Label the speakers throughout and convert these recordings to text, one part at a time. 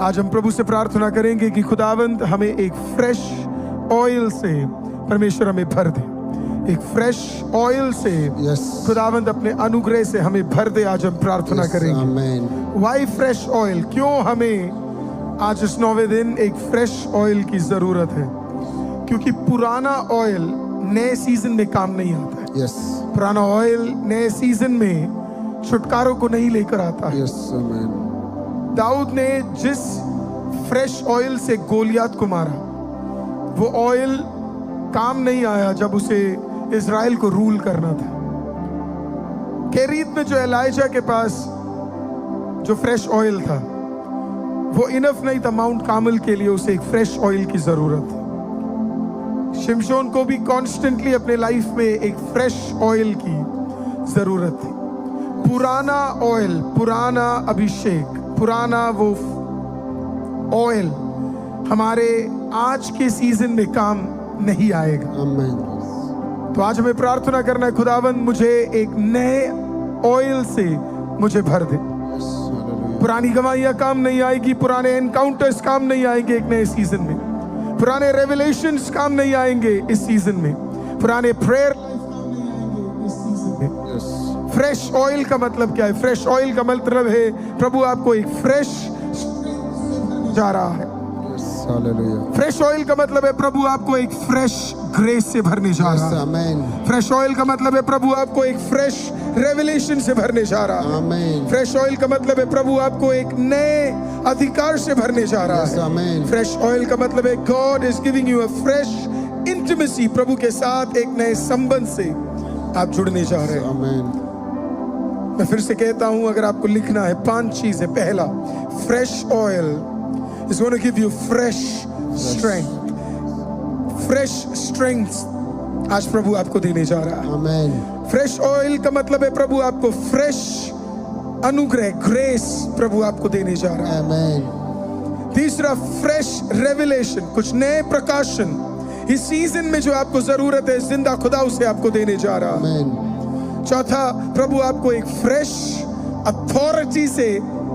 Speaker 1: आज हम प्रभु से प्रार्थना करेंगे कि खुदावंद हमें एक फ्रेश ऑयल से परमेश्वर हमें भर दे, एक फ्रेश ऑयल से खुदावंद अपने अनुग्रह से हमें भर दे। आज हम प्रार्थना करेंगे। Why fresh oil? क्यों हमें आज इस 9वें दिन एक फ्रेश ऑयल की जरूरत है? क्योंकि पुराना ऑयल नए सीजन में काम नहीं आता है। पुराना ऑयल नए सीजन में छुटकारों को नहीं लेकर आता है। दाऊद ने जिस फ्रेश ऑयल से गोलियत को मारा, वो ऑयल काम नहीं आया जब उसे इज़राइल को रूल करना था। केरीत में जो एलाइजा के पास जो फ्रेश ऑयल था, वो इनफ नहीं था माउंट कार्मेल के लिए, उसे एक फ्रेश ऑयल की जरूरत थी। शिमशोन को भी कॉन्स्टेंटली अपने लाइफ में एक फ्रेश ऑयल की जरूरत थी। पुराना ऑयल, पुराना अभिषेक, पुराना वो ऑयल हमारे आज के सीजन में काम नहीं आएगा। तो आज हमें प्रार्थना करना है, खुदावंद मुझे एक नए ऑयल से मुझे भर दे। पुरानी गवाहियां काम नहीं आएगी, पुराने एनकाउंटर्स काम नहीं आएंगे एक नए सीजन में, पुराने रेवलेशंस काम नहीं आएंगे इस सीजन में, पुराने प्रेयर इस सीजन में। फ्रेश ऑयल का मतलब क्या है? फ्रेश ऑयल का मतलब है प्रभु आपको एक फ्रेश जा रहा है। फ्रेश ऑयल का मतलब है प्रभु आपको एक फ्रेश ग्रेस से भरने जा रहा है। फ्रेश ऑयल का मतलब है प्रभु आपको एक फ्रेश रेवलेशन से भरने जा रहा है। फ्रेश ऑयल का मतलब है प्रभु आपको एक नए अधिकार से भरने जा रहा है। फ्रेश ऑयल का मतलब है God is giving you a fresh intimacy, प्रभु के साथ एक नए संबंध से आप जुड़ने जा रहे हैं। मैं फिर से कहता हूं, अगर आपको लिखना है 5 चीजें। पहला, fresh oil is going to give you fresh strength. Fresh strength आज प्रभु आपको देने जा रहा है। आमेन। फ्रेश ऑयल का मतलब है प्रभु आपको फ्रेश अनुग्रह, ग्रेस प्रभु आपको देने जा रहा है। आमेन। तीसरा, फ्रेश रेवलेशन, कुछ नए प्रकाशन इस सीजन में जो आपको जरूरत है, जिंदा खुदा उसे आपको देने जा रहा है। आमेन। चौथा, प्रभु आपको एक फ्रेश अथॉरिटी से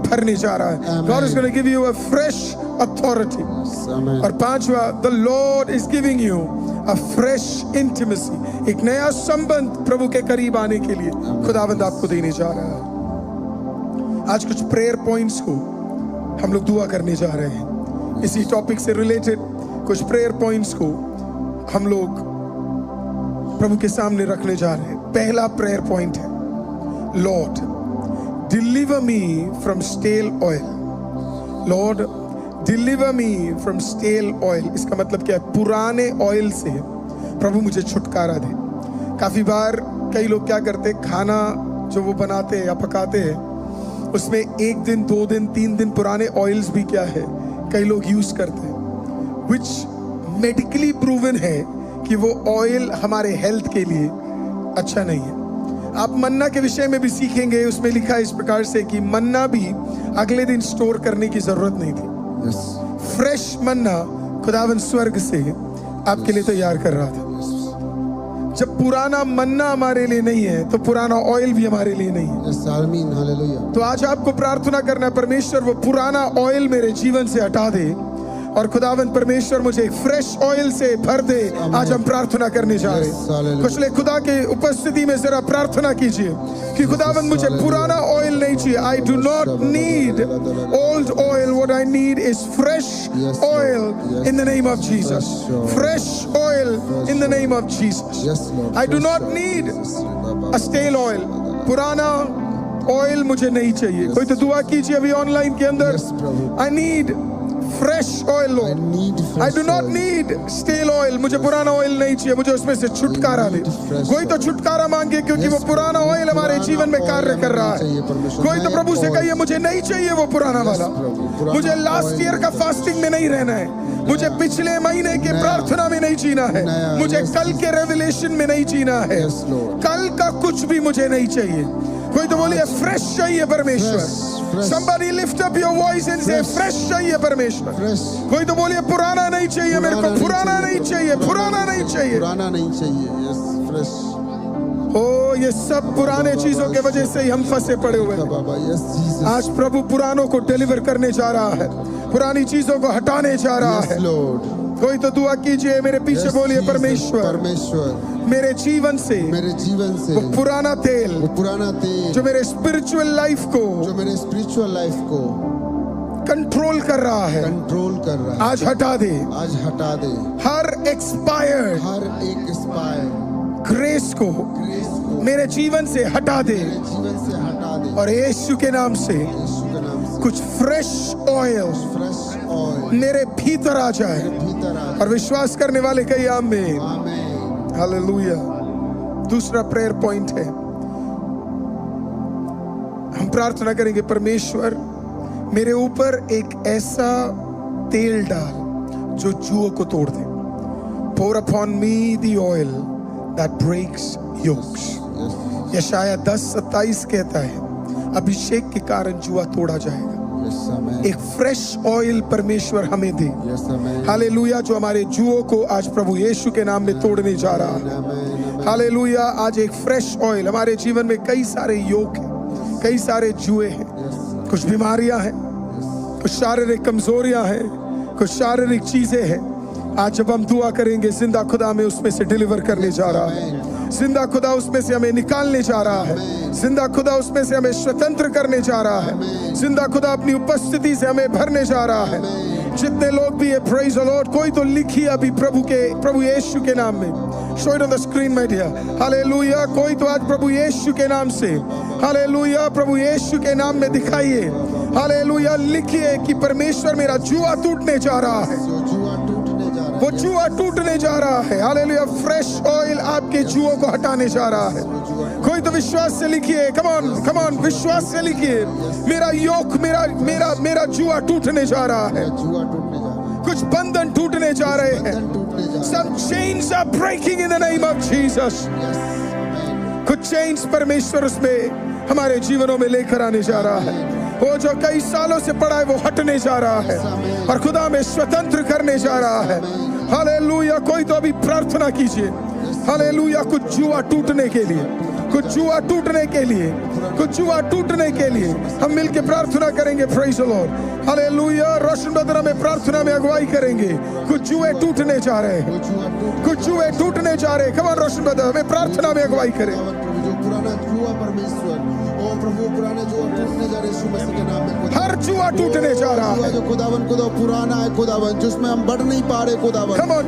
Speaker 1: भरने जा रहा है। God is going to give you a fresh authority. और पांचवा, the Lord is giving you a fresh intimacy, एक नया संबंध प्रभु के करीब आने के लिए खुदावंद आपको देने जा रहा है। आज कुछ प्रेयर पॉइंट्स को हम लोग दुआ करने जा रहे हैं। इसी टॉपिक से रिलेटेड कुछ प्रेयर पॉइंट्स को हम लोग प्रभु के सामने रखने जा रहे हैं। पहला प्रेयर पॉइंट है, Lord deliver me from stale oil. Lord, deliver me from stale oil. इसका मतलब क्या है? पुराने ऑयल से प्रभु मुझे छुटकारा दे। काफी बार कई लोग क्या करते हैं, खाना जो वो बनाते हैं या पकाते हैं, उसमें 1 दिन 2 दिन 3 दिन पुराने ऑयल्स भी क्या है कई लोग यूज करते हैं, which मेडिकली प्रूवन है कि वो ऑयल हमारे हेल्थ के लिए अच्छा नहीं है। आप मन्ना के विषय में भी सीखेंगे, उसमें लिखा है इस प्रकार से कि मन्ना भी अगले दिन स्टोर करने की जरूरत नहीं थी। फ्रेश मन्ना खुदावन स्वर्ग से आपके लिए तैयार कर रहा था। जब पुराना मन्ना हमारे लिए नहीं है तो पुराना ऑयल भी हमारे लिए नहीं है। तो आज आपको प्रार्थना करना है, परमेश्वर वो पुराना ऑयल मेरे जीवन से हटा दे और खुदावन परमेश्वर मुझे एक फ्रेश ऑयल से भर दे। आज हम प्रार्थना करने जा रहे हैं। कुछ लोग खुदा के उपस्थिति में जरा प्रार्थना कीजिए कि खुदावन मुझे पुराना ऑयल नहीं चाहिए। I do not need old oil, what I need is fresh oil in the name of Jesus. Fresh oil in the name of Jesus. I do not need a stale oil, पुराना oil मुझे नहीं चाहिए। कोई तो दुआ कीजिए अभी online के अंदर, I need fresh oil lord, I do not need stale oil. मुझे पुराना ऑयल नहीं चाहिए, मुझे उसमें से छुटकारा दे। कोई तो छुटकारा मांगे क्योंकि वो पुराना ऑयल हमारे जीवन में कार्य कर रहा है। कोई तो प्रभु से कहिए मुझे नहीं चाहिए वो पुराना वाला, मुझे लास्ट ईयर का फास्टिंग में नहीं रहना है, मुझे पिछले महीने के प्रार्थना में नहीं जीना है, मुझे कल के रेवलेशन में नहीं जीना है, कल का कुछ भी मुझे नहीं चाहिए। कोई तो बोलिए फ्रेश चाहिए परमेश्वर। Somebody lift up your voice and say fresh चाहिए परमेश्वर। कोई तो बोलिए पुराना नहीं चाहिए मेरे को, पुराना नहीं चाहिए, पुराना नहीं चाहिए,
Speaker 2: पुराना नहीं चाहिए। यस, फ्रेश
Speaker 1: ओ ये सब पुराने चीजों के वजह से ही हम फंसे पड़े हुए हैं।
Speaker 2: बाबा यस जीसस
Speaker 1: आज प्रभु पुरानों को डिलीवर करने जा रहा है, पुरानी चीजों को हटाने जा रहा है।
Speaker 2: लॉर्ड
Speaker 1: कोई तो दुआ कीजिए, मेरे पीछे बोलिए, परमेश्वर
Speaker 2: परमेश्वर
Speaker 1: मेरे जीवन से
Speaker 2: मेरे जीवन से
Speaker 1: वो पुराना तेल
Speaker 2: वो पुराना तेल
Speaker 1: जो मेरे स्पिरिचुअल लाइफ को
Speaker 2: जो मेरे स्पिरिचुअल लाइफ को
Speaker 1: कंट्रोल कर रहा है,
Speaker 2: कंट्रोल कर रहा है
Speaker 1: आज हटा दे।
Speaker 2: आज हटा दे।
Speaker 1: हर एक्सपायर्ड
Speaker 2: हर एक एक्सपायर
Speaker 1: ग्रेस को
Speaker 2: ग्रेस को
Speaker 1: मेरे जीवन से हटा दे
Speaker 2: मेरे जीवन से हटा दे
Speaker 1: और यीशु के नाम से
Speaker 2: यीशु के नाम से
Speaker 1: कुछ फ्रेश ऑयल
Speaker 2: फ्रेश ऑयल
Speaker 1: मेरे भीतर आ जाए।
Speaker 2: भीतर आ
Speaker 1: और विश्वास करने वाले कई आमीन,
Speaker 2: आमीन।
Speaker 1: हालेलुया। दूसरा प्रेयर पॉइंट है, हम प्रार्थना करेंगे, परमेश्वर मेरे ऊपर एक ऐसा तेल डाल जो जुओं को तोड़ दे। Pour upon me the oil that breaks yokes। यशाया 10:27 कहता है अभिषेक के कारण जुआ तोड़ा जाएगा। एक फ्रेश ऑयल परमेश्वर हमें दे, हालेलुया, जो हमारे जुओं को आज प्रभु यीशु के नाम में तोड़ने जा रहा है। हालेलुया। आज एक फ्रेश ऑयल, हमारे जीवन में कई सारे योग हैं, कई सारे जुए हैं, कुछ बीमारियां हैं, कुछ शारीरिक कमजोरियां हैं, कुछ शारीरिक चीजें हैं। आज जब हम दुआ करेंगे, जिंदा खुदा में उसमें से डिलीवर करने जा रहा है, जिंदा खुदा उसमें से हमें निकालने जा रहा है, जिंदा खुदा उसमें से हमें स्वतंत्र करने जा रहा है, जिंदा खुदा अपनी उपस्थिति से हमें भरने जा रहा है। जितने लोग भी है, प्रेज द लॉर्ड, कोई तो लिखिए अभी प्रभु यीशु के नाम में, show it on the screen my dear, hallelujah. कोई तो आज प्रभु यीशु के नाम से, हालेलुया, प्रभु यीशु के नाम में दिखाइए, हालेलुया। लिखिए कि परमेश्वर मेरा जुआ टूटने जा रहा है, वो जुआ टूटने जा रहा है, हालेलुया। फ्रेश ऑयल आपके जुओं को हटाने जा रहा है। कोई तो विश्वास से लिखिए, कम ऑन विश्वास से लिखिए, मेरा योक, मेरा जुआ टूटने जा रहा है, कुछ बंधन टूटने जा रहे हैं। Some chains are breaking in the name of Jesus। कुछ चेन्स परमेश्वर उसमें हमारे जीवनों में लेकर आने जा रहा है। वो जो कई सालों से पड़ा है वो हटने जा रहा है और खुदा में स्वतंत्र करने जा रहा है। हालेलुया। कोई तो अभी प्रार्थना कीजिए, हालेलुया, कुछ जुआ टूटने के लिए, कुछ जुआ टूटने के लिए, कुछ जुआ टूटने के लिए हम मिलके प्रार्थना करेंगे। Praise the Lord, hallelujah. रोशन बदरा में प्रार्थना में अगुवाई करेंगे। कुछ जुए टूटने जा रहे हैं, कुछ जुए टूटने जा रहे हैं। कमान रोशन बदरा में प्रार्थना में अगुवाई करें।
Speaker 2: पुराना जुआ परमेश्वर, ओ प्रभु, पुराने जुआ टूटने जा रहे हैं यीशु मसीह के नाम में।
Speaker 1: हर जुआ टूटने जा रहा है,
Speaker 2: जो खुदावन पुराना है खुदावन, जिसमें हम बढ़ नहीं पा रहे खुदावन,
Speaker 1: come on,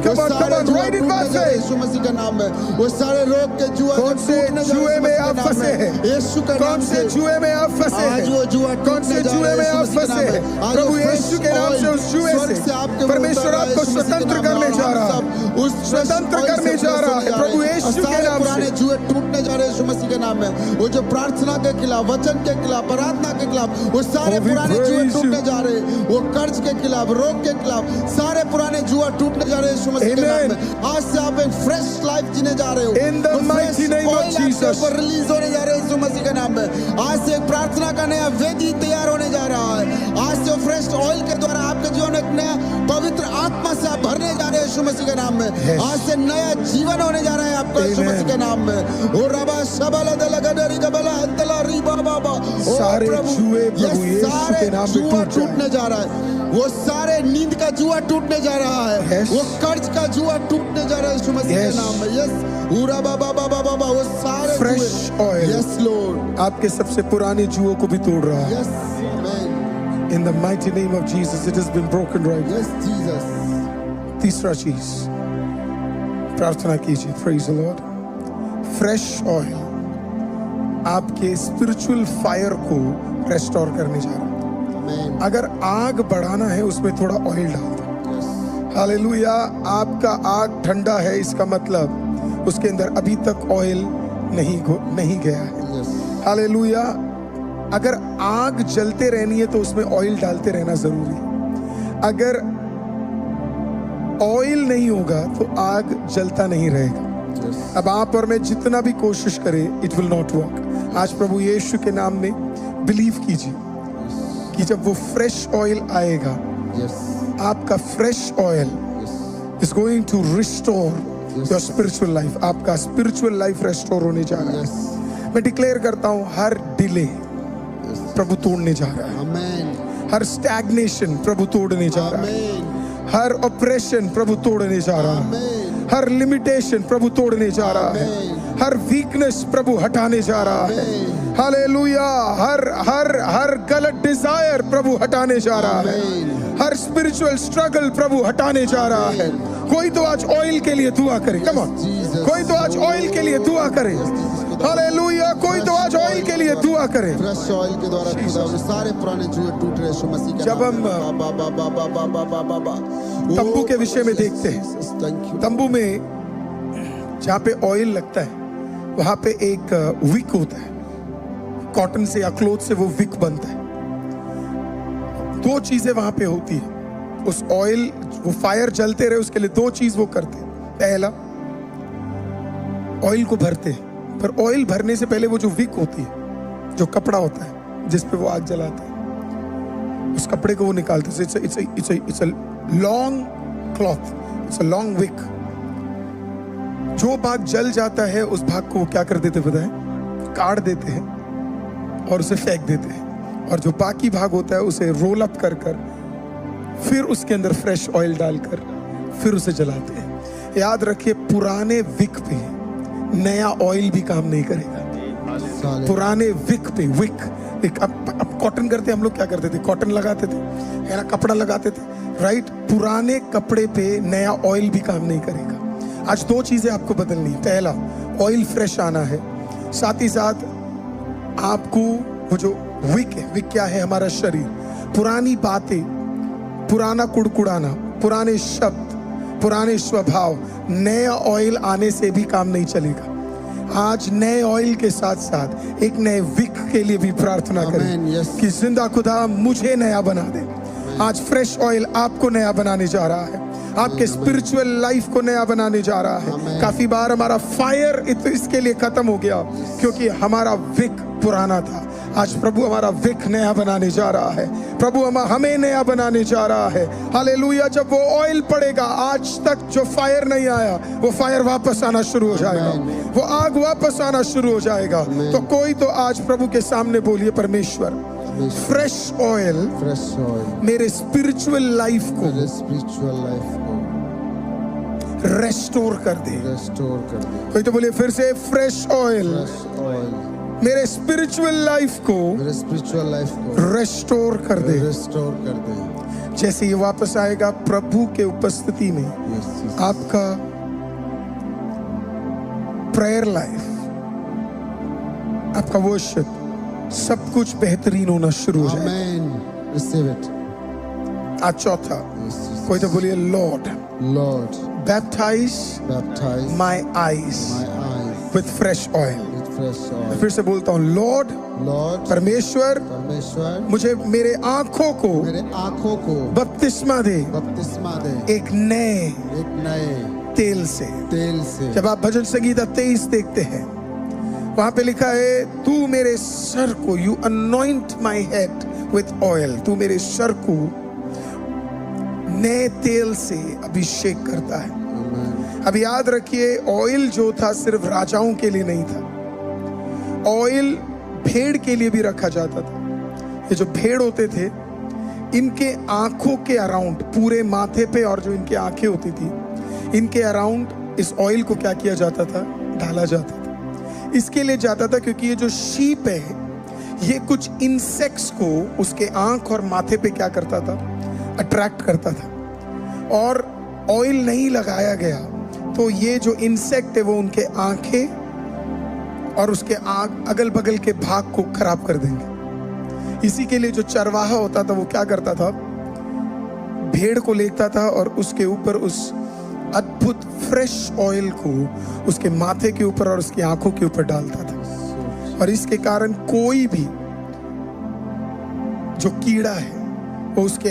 Speaker 1: right in verse है
Speaker 2: यीशु मसीह के नाम में। वो सारे रोग के जुआ,
Speaker 1: कौन से जुए में आप फंसे हैं,
Speaker 2: यीशु के नाम
Speaker 1: कौन से जुए में आप फंसे हैं,
Speaker 2: आज वो जुआ
Speaker 1: कौन से जुए में आप फंसे हैं, प्रभु यीशु के नाम से उस जुए से परमेश्वर आपको स्वतंत्र करने जा रहा है, उस स्वतंत्र करने जा रहा है प्रभु यीशु के नाम से।
Speaker 2: जुए टूटने जा रहे हैं यीशु मसीह के नाम में। वो जो प्रार्थना के खिलाफ, वचन के खिलाफ, आराधना के खिलाफ, वो सारे पुराने जुए टूटने जा रहे हैं। वो कर्ज के खिलाफ, रोग के खिलाफ, सारे पुराने जुआ टूटने जा रहे हैं यीशु मसीह के नाम में। आज से आप एक फ्रेश लाइफ जीने जा रहे हो,
Speaker 1: इन the mighty name of Jesus,
Speaker 2: release होने जा रहे हैं यीशु मसीह के नाम में। आज से एक प्रार्थना का नया वेदी तैयार होने जा रहा है। आज से फ्रेश ऑयल के द्वारा आपके जीवन में एक नया पवित्र आत्मा से आप भरने जा रहे हैं यीशु मसीह के नाम में। आज से नया जीवन होने जा रहा है आपका यीशु मसीह के नाम में। ओ रबा शबला दलगदरी कबला अंतला रीबा बाबा,
Speaker 1: सारे जुए प्रभु यीशु के नाम में
Speaker 2: टूटने जा रहा है। वो सारे नींद का जुआ टूटने जा रहा है, वो कर्ज का जुआ टूटने जा रहा है यीशु मसीह के नाम में। यस, उरा बाबा बाबा बाबा, वो सारे
Speaker 1: फ्रेश ऑयल,
Speaker 2: यस लॉर्ड,
Speaker 1: आपके सबसे पुराने जुओं को भी तोड़ रहा है।
Speaker 2: Yes amen,
Speaker 1: in the mighty name of Jesus it has been broken right.
Speaker 2: Yes Jesus.
Speaker 1: तीसरा चीज प्रार्थना कीजिए, praise the lord. Fresh oil आपके स्पिरिचुअल फायर को रेस्टोर करने जा रहा है। अगर आग बढ़ाना है उसमें थोड़ा ऑयल डाल दो। हालेलुया। आपका आग ठंडा है, इसका मतलब उसके अंदर अभी तक ऑयल नहीं गया है। हालेलुया। अगर आग जलते रहनी है तो उसमें ऑयल डालते रहना जरूरी है। अगर ऑयल नहीं होगा तो आग जलता नहीं रहेगा। अब आप और मैं जितना भी कोशिश करें, इट विल नॉट वर्क। आज प्रभु यीशु के नाम में बिलीव कीजिए कि जब वो फ्रेश ऑयल आएगा, आपका fresh oil is going to restore your spiritual life, आपका स्पिरिचुअल लाइफ रेस्टोर होने जा रहा
Speaker 2: Yes.
Speaker 1: है। मैं डिक्लेयर करता हूं हर डिले प्रभु तोड़ने जा रहा है,
Speaker 2: Amen.
Speaker 1: हर स्टैग्नेशन प्रभु तोड़ने जा रहा है,
Speaker 2: Amen.
Speaker 1: हर ऑपरेशन प्रभु तोड़ने जा रहा है,
Speaker 2: Amen.
Speaker 1: हर लिमिटेशन प्रभु तोड़ने जा रहा है, हर वीकनेस प्रभु हटाने जा रहा है। हालेलुया। हर हर हर गलत डिजायर प्रभु हटाने जा रहा है, हर स्पिरिचुअल स्ट्रगल प्रभु हटाने जा रहा है। कोई तो आज ऑयल के लिए दुआ करे, कम ऑन। कोई तो आज ऑयल के लिए दुआ करे, हालेलुया। कोई तो आज ऑयल के लिए दुआ करे।
Speaker 2: फ्रेश ऑयल के द्वारा खुदा के सारे पुराने जुए टूट रहे यीशु मसीह के
Speaker 1: जब
Speaker 2: नाम
Speaker 1: हम
Speaker 2: में। बाबा
Speaker 1: तंबू के विषय में देखते हैं,
Speaker 2: थैंक यू।
Speaker 1: तंबू में जहाँ पे ऑयल लगता है वहां पे एक विक होता है, कॉटन से या क्लोथ से वो विक बनता है। दो चीजें वहां पे होती है, उस ऑयल, वो फायर जलते रहे उसके लिए दो चीज वो करते हैं। पहला, ऑयल को भरते हैं, पर ऑयल भरने से पहले वो जो विक होती है, जो कपड़ा होता है जिस पे वो आग जलाते हैं, उस कपड़े को वो निकालते हैं। It's a long cloth, it's a long wick. जो भाग जल जाता है उस भाग को वो क्या कर देते पता है, काट देते हैं और उसे फेंक देते हैं, और जो बाकी भाग होता है उसे रोल अप कर कर फिर उसके अंदर फ्रेश ऑयल डालकर फिर उसे जलाते हैं। याद रखिए, पुराने विक पे नया ऑयल भी काम नहीं करेगा। पुराने विक पे, विक अब कॉटन करते हम लोग क्या करते थे, कॉटन लगाते थे, है ना, कपड़ा लगाते थे, राइट। पुराने कपड़े पे नया ऑयल भी काम नहीं करेगा। आज दो चीजें आपको बदलनी। पहला, ऑयल फ्रेश आना है, साथ ही साथ आपको वो जो विक है, विक क्या है, हमारा शरीर, पुरानी बातें, पुराना कुड़कुड़ाना, पुराने शब्द, पुराने स्वभाव, नया ऑयल आने से भी काम नहीं चलेगा। आज नए ऑयल के साथ साथ एक नए विक के लिए भी प्रार्थना करें कि जिंदा खुदा मुझे नया बना दे। आज फ्रेश ऑयल आपको नया बनाने जा रहा है, आपके स्पिरिचुअल लाइफ को नया बनाने जा रहा है। काफी बार हमारा फायर इसके लिए खत्म हो गया क्योंकि हमारा विक पुराना था। आज प्रभु हमारा विक नया बनाने जा रहा है, प्रभु हमें नया बनाने जा रहा है। हालेलुया। जब वो ऑयल पड़ेगा, आज तक जो फायर नहीं आया वो फायर वापस आना शुरू हो जाएगा, वो आग वापस आना शुरू हो जाएगा। तो कोई तो आज प्रभु के सामने बोलिए, परमेश्वर फ्रेश ऑयल मेरे स्पिरिचुअल लाइफ को रेस्टोर कर दे। कोई तो बोलिए फिर से, फ्रेश ऑयल मेरे स्पिरिचुअल लाइफ को रेस्टोर कर दे। जैसे ये वापस आएगा प्रभु के उपस्थिति में, आपका प्रेयर लाइफ, आपका वर्शिप, सब कुछ बेहतरीन होना शुरू हो जाएगा। आज चौथा, कोई तो बोलिए, Lord baptise my eyes with fresh oil. फिर से बोलता हूँ, लॉर्ड परमेश्वर मुझे मेरे आंखों को बपतिस्मा दे एक नए तेल से। जब आप भजन संगीता 23 देखते हैं, वहां पे लिखा है, तू मेरे सर को, you anoint my head with oil, तू मेरे सर को नए तेल से अभिषेक करता है। अब याद रखिए, ऑयल जो था सिर्फ राजाओं के लिए नहीं था, ऑयल भेड़ के लिए भी रखा जाता था। ये जो भेड़ होते थे, इनके आंखों के अराउंड, पूरे माथे पे और जो इनकी आंखें होती थी, इनके अराउंड इस ऑयल को क्या किया जाता था, डाला जाता था। इसके लिए जाता था क्योंकि ये जो शीप है, ये कुछ इंसेक्ट्स को उसके आंख और माथे पे क्या करता था, अट्रैक्ट करता था। और ऑयल नहीं लगाया गया तो ये जो इंसेक्ट है वो उनके आंखें और उसके अगल बगल के भाग को खराब कर देंगे। इसी के लिए जो चरवाहा होता था वो क्या करता था, भेड़ को लेता था और उसके ऊपर उस अद्भुत फ्रेश ऑयल को उसके माथे के ऊपर और उसकी आंखों के ऊपर डालता था। और इसके कारण कोई भी जो कीड़ा है वो उसके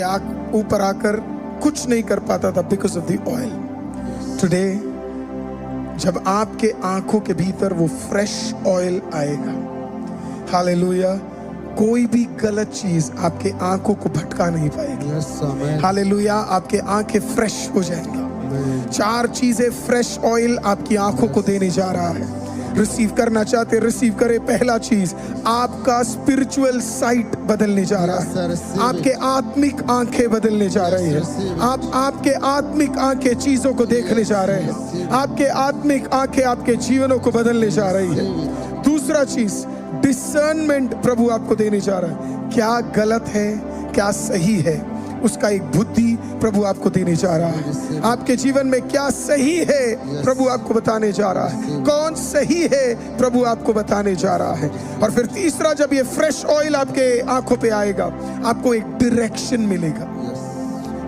Speaker 1: ऊपर आकर कुछ नहीं कर पाता था, because of the oil. Today जब आपके आंखों के भीतर वो फ्रेश ऑयल आएगा, हालेलुया, कोई भी गलत चीज आपके आंखों को भटका नहीं पाएगी। हालेलुया, आपके आंखें फ्रेश हो जाएंगी। 4 चीजें फ्रेश ऑयल आपकी आंखों को देने जा रहा है। रिसीव करना चाहते रिसीव करें। पहला चीज, आपका स्पिरिचुअल साइट बदलने जा रहा है। आपके आत्मिक आंखें बदलने जा रही है। आपके आत्मिक आंखें चीजों को देखने जा रहे हैं। आपके आत्मिक आंखें आपके जीवनों को बदलने जा रही है। दूसरा चीज, डिसर्नमेंट प्रभु आपको देने जा रहा है। क्या गलत है, क्या सही है, उसका एक बुद्धि प्रभु आपको देने जा रहा है। आपके जीवन में क्या सही है प्रभु आपको बताने जा रहा है। कौन सही है प्रभु आपको बताने जा रहा है। और फिर तीसरा, जब ये फ्रेश ऑयल आपके आंखों पे आएगा, आपको एक डायरेक्शन मिलेगा।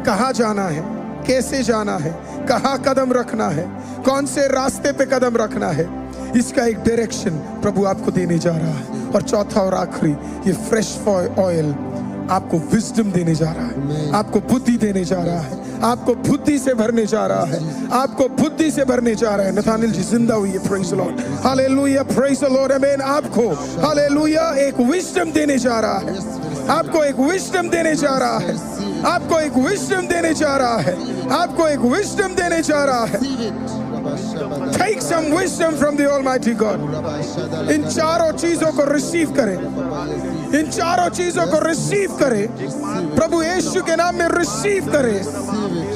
Speaker 1: कहाँ जाना है, कैसे जाना है, कहाँ कदम रखना है, कौन से रास्ते पे कदम रखना है, इसका एक डायरेक्शन प्रभु आपको देने जा रहा है। और चौथा और आखिरी, ये फ्रेश ऑयल आपको विजडम देने जा रहा है। आपको बुद्धि देने जा रहा है। आपको बुद्धि से भरने जा रहा है। आपको बुद्धि से भरने जा रहा है। नथानिल जी जिंदा हुई है। Praise the Lord, hallelujah, praise the Lord, आमीन। आपको हालेलुया एक विजडम देने जा रहा है। आपको एक विजडम देने जा रहा है। आपको एक विजडम देने जा रहा है। आपको एक विजडम देने जा रहा है। Take some wisdom from the Almighty God. इन चारों चीजों को रिसीव करें। इन चारों चीजों को रिसीव करें। प्रभु यीशु के नाम में रिसीव करें।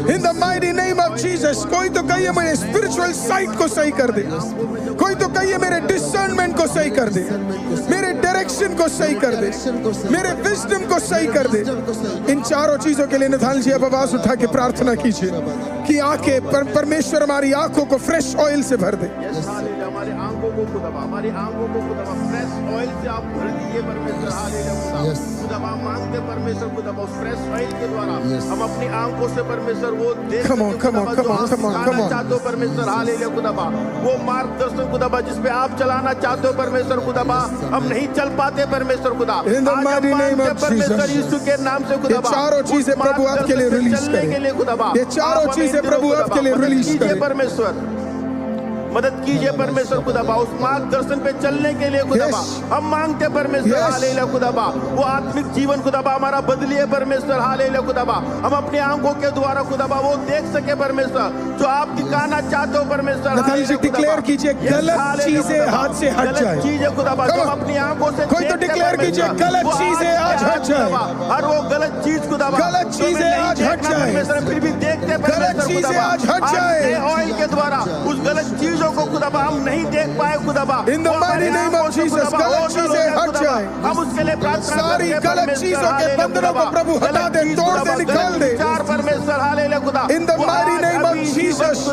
Speaker 1: In the mighty name of Jesus। कोई तो कहिए मेरे स्पिरिचुअल साइट को सही कर दे। कोई तो कहिए मेरे डिसर्नमेंट को सही कर दे। मेरे डायरेक्शन को सही कर दे। मेरे विजडम को सही कर दे। इन चारों चीजों के लिए नथानिल जी आप आवाज उठा के प्रार्थना कीजिए कि आंखें परमेश्वर हमारी आंखों को फ्रेश ऑयल से भर दे।
Speaker 3: हमारी आंखों को खुदाबा, हमारी आंखों को खुदाबा फ्रेश ऑयल से आप भर दीजिए परमेश्वर। हालेलुया खुदाबा, मांगते परमेश्वर खुदाबा उस फ्रेश ऑयल के द्वारा हम अपनी आंखों से परमेश्वर वो देख
Speaker 1: Come on, come on, come on, come on, come on।
Speaker 3: चाहते हो परमेश्वर। हालेलुया खुदाबा, वो मार्गदर्शन खुदाबा जिस पे आप चलाना चाहते हो परमेश्वर खुदाबा, हम नहीं चल पाते परमेश्वर खुदा।
Speaker 1: In the mighty name of
Speaker 3: परमेश्वर
Speaker 1: Jesus।
Speaker 3: यीशु के नाम से खुदाबा
Speaker 1: ये चारों चीजें प्रभु आपके लिए रिलीज
Speaker 3: चलने के लिए खुदाबा,
Speaker 1: ये चारों चीजें प्रभु आपके लिए रिलीज करें।
Speaker 3: परमेश्वर मदद कीजिए परमेश्वर खुदाबा उस मार्गदर्शन पे चलने के लिए खुदाबा हम मांगते परमेश्वर। हालेलुया खुदाबा, वो आत्मिक जीवन खुदाबा हमारा बदलिए परमेश्वर। हालेलुया खुदाबा, हम अपनी आंखों के द्वारा खुदाबा वो देख सके परमेश्वर जो आप दिखाना चाहते हो परमेश्वर।
Speaker 1: नथानिल जी डिक्लेयर कीजिए गलत चीजें हाथ से हट जाए।
Speaker 3: चीजें खुदाबा जो हम अपनी आंखों से
Speaker 1: कोई तो डिक्लेयर कीजिए गलत चीजें आज हट जाए।
Speaker 3: और वो गलत चीज खुदाबा,
Speaker 1: गलत चीजें आज हट जाए।
Speaker 3: फिर भी देखते
Speaker 1: गलत चीजें आज हट जाए।
Speaker 3: ऑयल के द्वारा उस गलत चीजों को खुदाबा हम नहीं देख पाए खुदाबा।
Speaker 1: In the mighty name of Jesus, गलत चीजें हट जाए।
Speaker 3: हम उसके लिए प्रार्थना
Speaker 1: सारी गलत चीजों के बंधनों को प्रभु हटा दे, तोड़ दे, निकाल दे।
Speaker 3: परमेश्वर हालेलुया खुदा।
Speaker 1: In the mighty name of Jesus,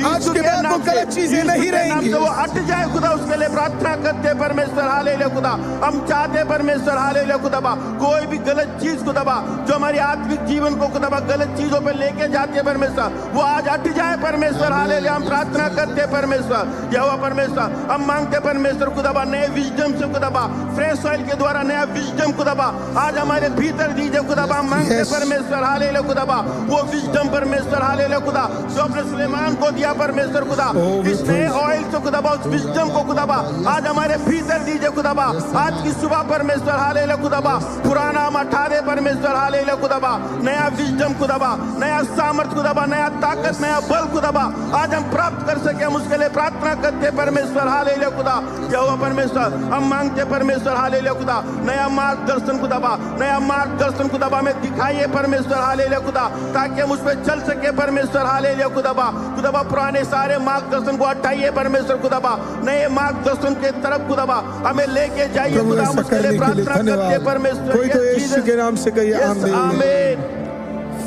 Speaker 1: आज के बाद वो गलत चीजें नहीं रहेंगी।
Speaker 3: वो हट जाए खुदा, उसके लिए प्रार्थना करते परमेश्वर। हालेलुया खुदा, हम चाहते परमेश्वर। हालेलुया खुदाबा, कोई भी गलत चीज खुदाबा जो हमारी आत्मिक जीवन को खुदाबा गलत चीजों पे लेके जाती है परमेश्वर, वो आज हट जाए परमेश्वर। हालेलुया, हम प्रार्थना करते परमेश्वर। यहोवा परमेश्वर, हम मांगते परमेश्वर खुदाबा नए विजडम से खुदाबा, फ्रेश ऑयल के द्वारा नया विजडम खुदाबा आज हमारे भीतर दीजिए खुदाबा। हम मांगते परमेश्वर। हालेलुया खुदाबा, वो विजडम परमेश्वर। हालेलुया खुदा, जो अपने सुलेमान को दिया परमेश्वर खुदा, इस नए ऑयल से खुदाबा उस विजडम को खुदाबा आज हमारे भीतर दीजिए खुदाबा। आज की सुबह परमेश्वर। हालेलुया खुदाबा, पुराना हम हटा दे परमेश्वर। हालेलुया खुदाबा, नया विजडम खुदाबा, नया सामर्थ खुदाबा, नया ताकत, नया बल खुदाबा आज हम प्राप्त कर सके, हम उसके लिए प्रार्थना करते परमेश्वर। हालेलुया खुदा, यहोवा परमेश्वर, हम मांगते परमेश्वर। हालेलुया खुदा, नया मार्गदर्शन खुदाबा, नया मार्गदर्शन खुदाबा में दिखाइए परमेश्वर। हालेलुया खुदा, ताकि हम उस पर चल सके परमेश्वर। हालेलुया खुदाबा, खुदाबा पुराने सारे मार्गदर्शन को हटाइए परमेश्वर खुदाबा, नए मार्गदर्शन के तरफ खुदाबा हमें लेके जाइए खुदा। हम उसके लिए प्रार्थना करते परमेश्वर।
Speaker 1: कोई तो यीशु के नाम से कहिए
Speaker 3: आमीन।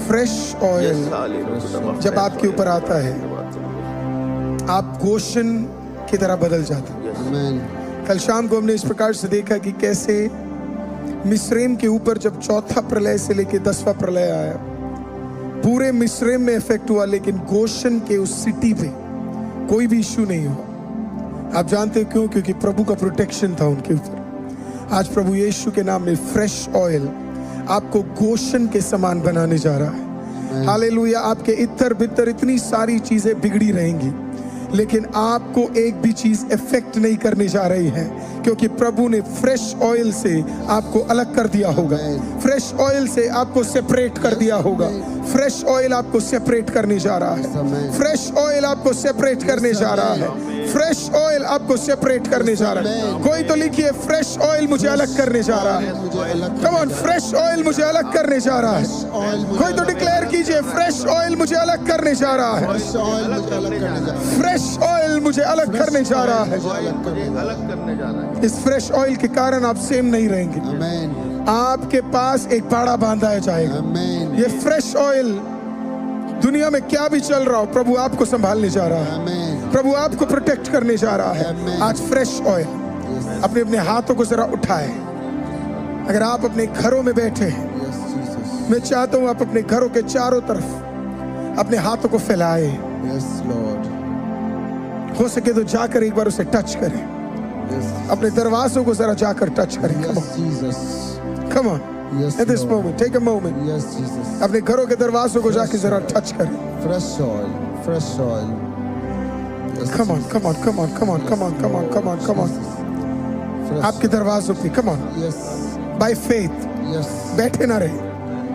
Speaker 1: फ्रेश ऑयल जब आपके ऊपर आता है, आप गोशन की तरह बदल जाते हैं। कल शाम को हमने इस प्रकार से देखा कि कैसे मिस्रैम के ऊपर जब चौथा प्रलय से लेकर 10वां प्रलय आया, पूरे मिस्रैम में इफेक्ट हुआ, लेकिन गोशन के उस सिटी पे कोई भी इश्यू नहीं हुआ। आप जानते हो क्यों? क्योंकि प्रभु का प्रोटेक्शन था उनके ऊपर। आज प्रभु यीशु के नाम में फ्रेश ऑयल आपको गोशन के समान बनाने जा रहा है। हालेलुया, आपके इतर बितर इतनी सारी चीजें बिगड़ी रहेंगी, लेकिन आपको एक भी चीज इफेक्ट नहीं करने जा रही है, क्योंकि प्रभु ने फ्रेश ऑयल से आपको अलग कर दिया होगा, फ्रेश ऑयल से आपको सेपरेट कर दिया होगा। फ्रेश ऑयल आपको सेपरेट करने जा रहा है, फ्रेश ऑयल आपको सेपरेट करने जा रहा है, फ्रेश ऑयल आपको सेपरेट करने जा रहा है। कोई तो लिखिए फ्रेश ऑयल मुझे अलग करने जा रहा है। कम ऑन, फ्रेश ऑयल मुझे अलग करने जा रहा है। कोई तो डिक्लेयर कीजिए फ्रेश ऑयल मुझे अलग करने जा रहा है, फ्रेश ऑयल मुझे अलग करने जा रहा है।
Speaker 3: अलग करने जा रहा है।
Speaker 1: इस फ्रेश ऑयल के कारण आप सेम नहीं रहेंगे, आपके पास एक बाड़ा बांधा जाएगा। ये फ्रेश ऑयल, दुनिया में क्या भी चल रहा हो, प्रभु आपको संभालने जा रहा है, प्रभु आपको प्रोटेक्ट करने जा रहा है। आज फ्रेश ऑयल अपने अपने हाथों को जरा उठाए। अगर आप अपने घरों में बैठे हैं, मैं चाहता हूं आप अपने घरों के चारों तरफ अपने हाथों को फैलाए। हो सके तो जाकर एक बार उसे टच करें, अपने दरवाजों को जरा जाकर टच करें। Come on. At this moment, take a moment. अपने घरों के दरवाजों को जाके जरा टच करें।
Speaker 2: Fresh oil, fresh oil.
Speaker 1: Come on, come on, come on, come on, come on, come on, come on, come on. आपके दरवाजों पे, come on.
Speaker 2: Yes,
Speaker 1: By faith,
Speaker 2: yes,
Speaker 1: बैठे ना रहे।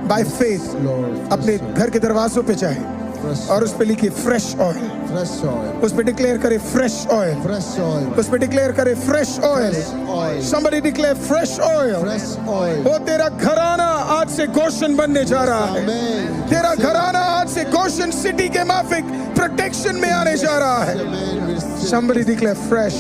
Speaker 1: By faith,
Speaker 2: Lord.
Speaker 1: अपने घर के दरवाजों पे जाए और उस पे लिखिए फ्रेश ऑयल,
Speaker 2: Fresh oil,
Speaker 1: उस पे डिक्लेयर करे फ्रेश ऑयल,
Speaker 2: fresh oil,
Speaker 1: उस पे डिक्लेयर करे fresh oil.
Speaker 2: oil,
Speaker 1: Somebody declare fresh oil.
Speaker 2: fresh oil.
Speaker 1: वो तेरा घराना आज से गोशन बनने जा रहा है।
Speaker 2: Amen.
Speaker 1: तेरा घराना आज से गोशन सिटी के माफिक प्रोटेक्शन में आने जा रहा है।
Speaker 2: Amen.
Speaker 1: Somebody declare fresh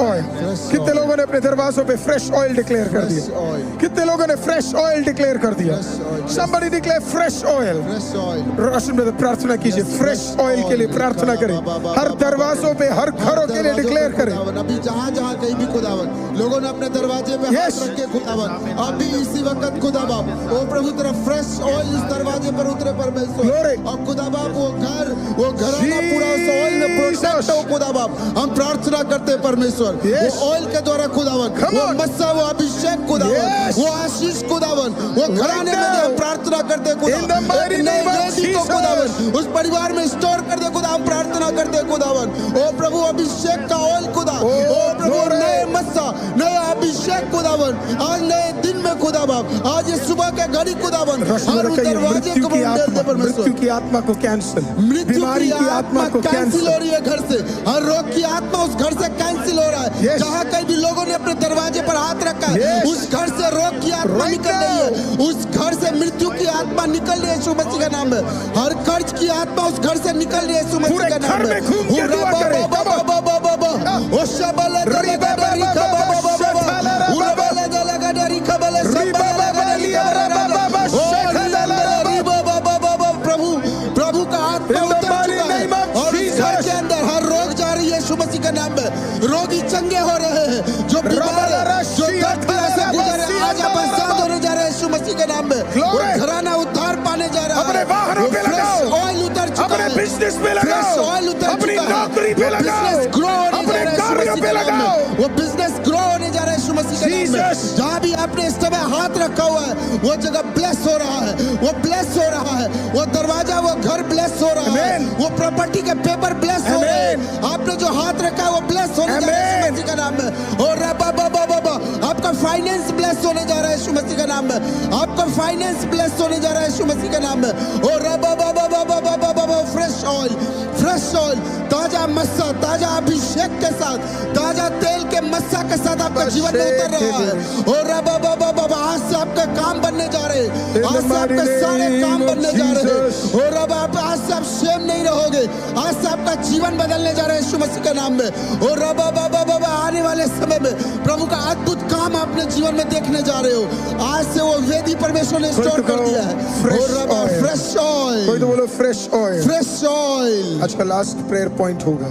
Speaker 1: oil. कितने लोगों ने अपने दरवाजों पे फ्रेश ऑयल डिक्लेयर कर
Speaker 2: Fresh
Speaker 1: दिया?
Speaker 2: oil,
Speaker 1: कितने लोगों ने फ्रेश ऑयल डिक्लेयर कर दिया?
Speaker 2: Fresh oil.
Speaker 1: Somebody declare fresh oil.
Speaker 2: fresh oil.
Speaker 1: रोशन ब्रदर प्रार्थना कीजिए, फ्रेश ऑयल के लिए प्रार्थना करें। हर दरवाजों पे, हर घरों के लिए डिक्लेयर करें।
Speaker 2: अभी जहाँ जहाँ कहीं भी खुदावन लोगों ने अपने दरवाजे पे
Speaker 1: Yes.
Speaker 2: हाथ रख के खुदावन अभी इसी वक्त खुदा बाप वो प्रभु तेरा फ्रेश ऑयल इस दरवाजे पर उतरे परमेश्वर।
Speaker 1: Glory.
Speaker 2: और खुदा बाप वो घर वो घराना पूरा उस ऑयल में प्रोटेक्ट हो खुदा बाप। हम प्रार्थना करते हैं परमेश्वर
Speaker 1: Yes.
Speaker 2: वो ऑयल के द्वारा खुदावन
Speaker 1: Come
Speaker 2: वो
Speaker 1: on.
Speaker 2: मस्सा वो अभिषेक खुदावन
Speaker 1: Yes.
Speaker 2: वो आशीष खुदावन वो घराने में
Speaker 1: now.
Speaker 2: हम प्रार्थना करते हैं खुदा
Speaker 1: In the mighty
Speaker 2: एक नई
Speaker 1: name of
Speaker 2: वेदी को
Speaker 1: Jesus.
Speaker 2: खुदावन उस परिवार में स्टोर कर दे खुदा। हम प्रार्थना करते हैं खुदावन ओ प्रभु अभिषेक का ऑयल खुदा ओ प्रभु
Speaker 1: glory.
Speaker 2: नए मस्सा नया अभिषेक खुदावन आज नए दिन में खुदा बाप आज ये सुबह के घड़ी खुदावन हर उस दरवाजे को बंद दे परमेश्वर।
Speaker 1: मृत्यु की आत्मा को कैंसिल,
Speaker 2: मृत्यु
Speaker 1: बीमारी
Speaker 2: की
Speaker 1: की आत्मा को
Speaker 2: कैंसिल
Speaker 1: कैंसिल।
Speaker 2: हो रही है घर से। हर रोग की आत्मा उस घर से कैंसिल हो रहा है।
Speaker 1: Yes.
Speaker 2: जहाँ कहीं भी लोगों ने अपने दरवाजे पर हाथ रखा है
Speaker 1: Yes.
Speaker 2: उस घर से रोग की आत्मा
Speaker 1: Right
Speaker 2: निकल रही है। उस घर से मृत्यु की आत्मा निकल रही है यीशु मसीह का नाम में। हर कर्ज की आत्मा उस घर से निकल रही है यीशु मसीह
Speaker 1: पूरे
Speaker 2: का नाम
Speaker 1: घर
Speaker 2: में।
Speaker 1: में घूम के दुआ करें।
Speaker 2: ओ शबले दले गडरी खबा बाबा बाबा उरबले दले गडरी खबले शबले गडरी प्रभु प्रभु का आत्मा उतर चुका है और इस घर के अंदर हर रोग जा रही है यीशु मसीह के नाम में। रोगी चंगे हो रहे हैं, जो बीमार है, जो दर्द से गुजर रहे हैं, आज आप आजाद होने जा रहे हैं यीशु मसीह के नाम में। वो घराना उद्धार पाने जा रहा है।
Speaker 1: अपने वाहनों पे लगाओ,
Speaker 2: ऑयल उतर चुका
Speaker 1: अपने
Speaker 2: है,
Speaker 1: बिजनेस पे लगाओ,
Speaker 2: फ्रेश ऑयल उतर
Speaker 1: अपनी
Speaker 2: चुका है।
Speaker 1: नौकरी पे
Speaker 2: वो
Speaker 1: लगाओ,
Speaker 2: बिजनेस ग्रो होने जा
Speaker 1: अपने
Speaker 2: रहा है यीशु
Speaker 1: कार्यों
Speaker 2: मसीह
Speaker 1: पे
Speaker 2: के नाम में।
Speaker 1: लगाओ।
Speaker 2: वो बिजनेस ग्रो होने जा रहा है यीशु मसीह के नाम में।
Speaker 1: Jesus.
Speaker 2: जहाँ भी आपने इस समय हाथ रखा हुआ है वो जगह ब्लेस हो रहा है, वो ब्लेस हो रहा है। वो दरवाजा वो घर ब्लेस हो रहा है,
Speaker 1: Amen.
Speaker 2: वो प्रॉपर्टी के पेपर ब्लेस हो रहे हैं।
Speaker 1: Amen.
Speaker 2: आपने जो हाथ रखा है वो ब्लेस होने जा रहा है यीशु मसीह के नाम में। और रबा बाबा बाबा आपका फाइनेंस ब्लेस होने जा रहा है यीशु मसीह के नाम में। आपका फाइनेंस ब्लेस होने जा रहा है यीशु मसीह के नाम में। और रबा बाबा बाबा बाबा बाबा फ्रेश ऑयल ताजा मस्सा ताजा अभिषेक के साथ ताजा तेल के मस्सा के साथ आपका जीवन में उतर रहा है। और रबा बाबा बाबा आज से आपके काम बनने जा रहे हैं, आज से आपके सारे काम बनने जा रहे हैं। और अब आप आज से आप शेम नहीं रहोगे, आज से आपका जीवन बदलने जा रहा है यीशु मसीह के नाम में। और रबा बाबा बाबा आने वाले समय में प्रभु का अद्भुत काम अपने जीवन में देखने जा रहे हो। आज से वो वेदी परमेश्वर ने स्टोर कर दिया है। और रबा फ्रेश ऑयल,
Speaker 1: कोई तो बोलो फ्रेश ऑयल।
Speaker 2: Fresh oil.
Speaker 1: आज का लास्ट प्रेयर पॉइंट होगा।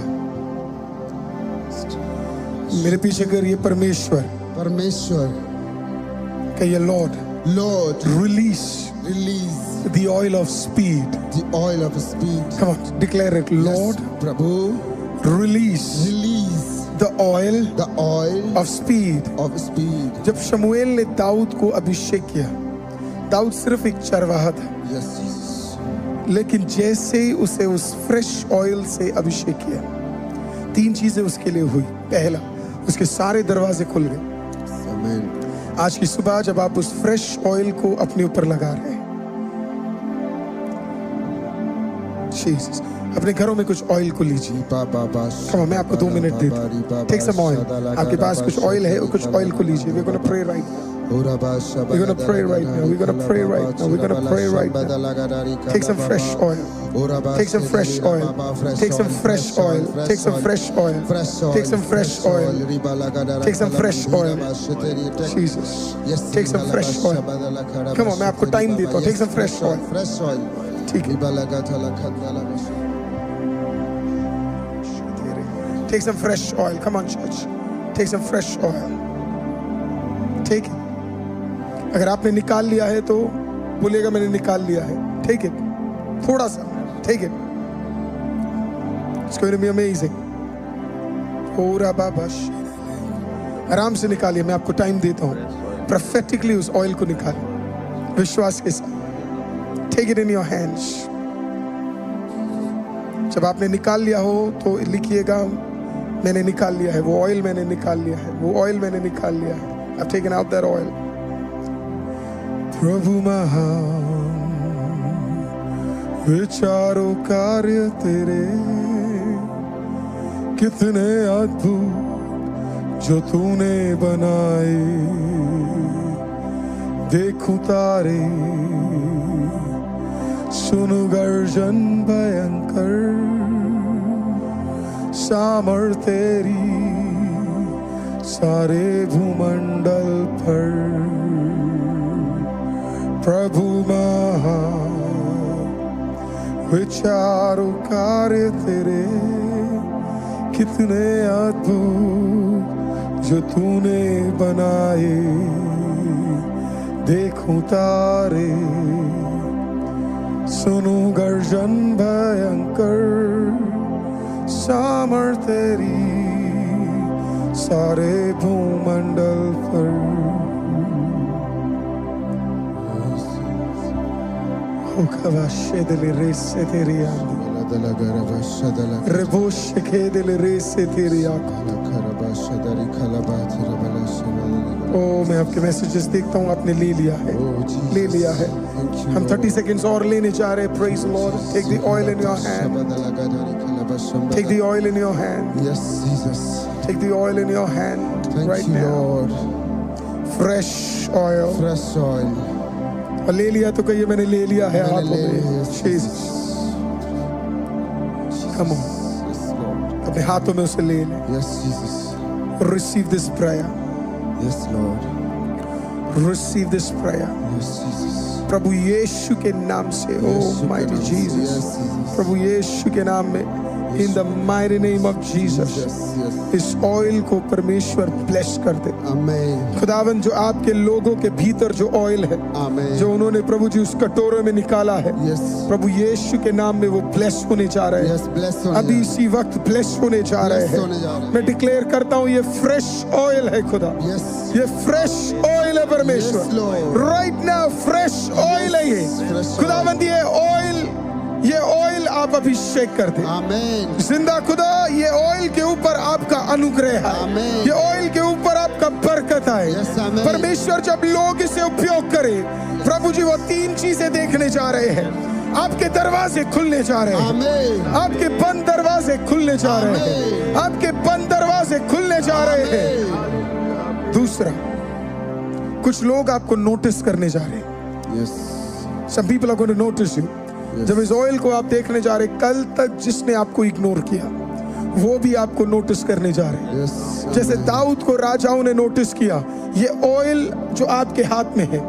Speaker 1: मेरे पीछे करिए परमेश्वर, कहिए Lord release the oil of speed.
Speaker 2: The oil of speed.
Speaker 1: Come on, declare it. Lord,
Speaker 2: Prabhu,
Speaker 1: release the oil
Speaker 2: the oil
Speaker 1: of speed.
Speaker 2: of speed.
Speaker 1: जब शमूएल ने दाऊद को अभिषेक किया, दाऊद सिर्फ एक चरवाहा था,
Speaker 2: Yes, Jesus.
Speaker 1: लेकिन जैसे ही उसे उस फ्रेश ऑयल से अभिषेक किया, 3 चीजें उसके लिए हुई। पहला, उसके सारे दरवाजे खुल गए।
Speaker 2: आमेन।
Speaker 1: आज की सुबह जब आप उस फ्रेश ऑयल को अपने ऊपर लगा रहे हैं, जीसस, अपने घरों में कुछ ऑयल को लीजिए। कम, मैं आपको 2 मिनट देता हूं। Take some oil. आपके पास कुछ ऑयल है, कुछ ऑयल को लीजिए। We are gonna pray right now. We're gonna pray right now. We're gonna pray right now. We're gonna pray right now. Take some fresh oil. Take some fresh oil. Take some fresh oil. Take some fresh oil. Take some fresh oil. Take some fresh oil. Jesus. Take some fresh oil. Come on, मैं आपको time देता हूँ। Take some fresh oil.
Speaker 2: Fresh oil.
Speaker 1: ठीक है। Take some fresh oil. Come on, church. Take some fresh oil. Take it. अगर आपने निकाल लिया है तो बोलिएगा मैंने निकाल लिया है। Take it. थोड़ा सा take it. It's going to be amazing. पूरा बाबा आराम से निकालिए। मैं आपको टाइम देता हूँ। Prophetically उस ऑयल को निकालिए विश्वास के साथ। Take it in your hands. जब आपने निकाल लिया हो तो लिखिएगा मैंने निकाल लिया है। वो ऑयल मैंने निकाल लिया है। वो ऑयल मैंने निकाल लिया है। I've taken out that oil. प्रभु महान विचारों कार्य तेरे कितने अद्भुत जो तूने बनाए। देखूं तारे, सुनु गर्जन भयंकर, सामर तेरी सारे भूमंडल पर। प्रभु महान विचारों कार्य तेरे कितने अद्भुत जो तूने बनाए। देखूं तारे, सुनूं गर्जन भयंकर, सामर तेरी सारे भूमंडल पर। Kavashe delle resse teriandi, reboshe che delle resse teriaco। ओ मैं आपके मैसेजेस देखता हूँ, आपने ले लिया है, ले लिया है। हम 30 सेकेंड्स और लेने जा रहे हैं। Praise the Lord. Take the oil in your hand. Take the oil in your hand.
Speaker 2: Yes, Jesus.
Speaker 1: Take the oil in your hand.
Speaker 2: Thank
Speaker 1: right
Speaker 2: you,
Speaker 1: now.
Speaker 2: Lord.
Speaker 1: Fresh oil.
Speaker 2: Fresh oil.
Speaker 1: और ले लिया तो कहिए मैंने ले लिया है हाथों में। Jesus. Come on.
Speaker 2: Yes, Lord.
Speaker 1: अपने हाथों में उसे ले ले।
Speaker 2: Yes, Jesus.
Speaker 1: Receive this prayer.
Speaker 2: Yes, Lord.
Speaker 1: Receive this prayer.
Speaker 2: Yes, Jesus.
Speaker 1: प्रभु यीशु के नाम से। Oh mighty Jesus.
Speaker 2: Yes, Jesus.
Speaker 1: प्रभु यीशु के नाम में। In the mighty name of Jesus.
Speaker 2: Yes, yes.
Speaker 1: इस ऑयल को परमेश्वर ब्लेस कर दे।
Speaker 2: Amen.
Speaker 1: खुदावन जो आपके लोगों के भीतर जो ऑयल है,
Speaker 2: Amen.
Speaker 1: जो उन्होंने प्रभु जी उस कटोरे में निकाला है,
Speaker 2: Yes.
Speaker 1: प्रभु यीशु के नाम में वो ब्लेस होने जा रहे हैं।
Speaker 2: Yes, bless होने
Speaker 1: अभी
Speaker 2: जा
Speaker 1: इसी वक्त ब्लेस होने जा रहे
Speaker 2: Bless होने जा रहे
Speaker 1: हैं।
Speaker 2: हैं।
Speaker 1: मैं डिक्लेयर करता हूँ ये फ्रेश ऑयल है खुदा।
Speaker 2: Yes.
Speaker 1: ये फ्रेश ऑयल है परमेश्वर।
Speaker 2: Yes, Lord.
Speaker 1: Right now fresh oil है ये।
Speaker 2: fresh
Speaker 1: खुदावंद ये ऑयल आप अभिषेक कर दे।
Speaker 2: Amen.
Speaker 1: जिंदा खुदा, ये ऑयल के ऊपर आपका अनुग्रह है।
Speaker 2: Amen.
Speaker 1: ये ऑयल के ऊपर आपका बरकत है।
Speaker 2: Yes, amen.
Speaker 1: परमेश्वर जब लोग इसे उपयोग करें, प्रभु जी वो 3 चीजें देखने जा रहे हैं। आपके दरवाजे खुलने जा रहे हैं।
Speaker 2: Amen.
Speaker 1: आपके बंद दरवाजे खुलने जा रहे हैं। आपके बंद दरवाजे खुलने जा रहे हैं। दूसरा, कुछ लोग आपको नोटिस करने जा रहे हैं।
Speaker 2: Yes.
Speaker 1: Some people are going to notice you. जब इस ऑयल को आप देखने जा रहे, कल तक जिसने आपको इग्नोर किया वो भी आपको नोटिस करने जा रहे हैं।
Speaker 2: Yes.
Speaker 1: जैसे दाऊद को राजाओं ने नोटिस किया, ये ऑयल जो आपके हाथ में है,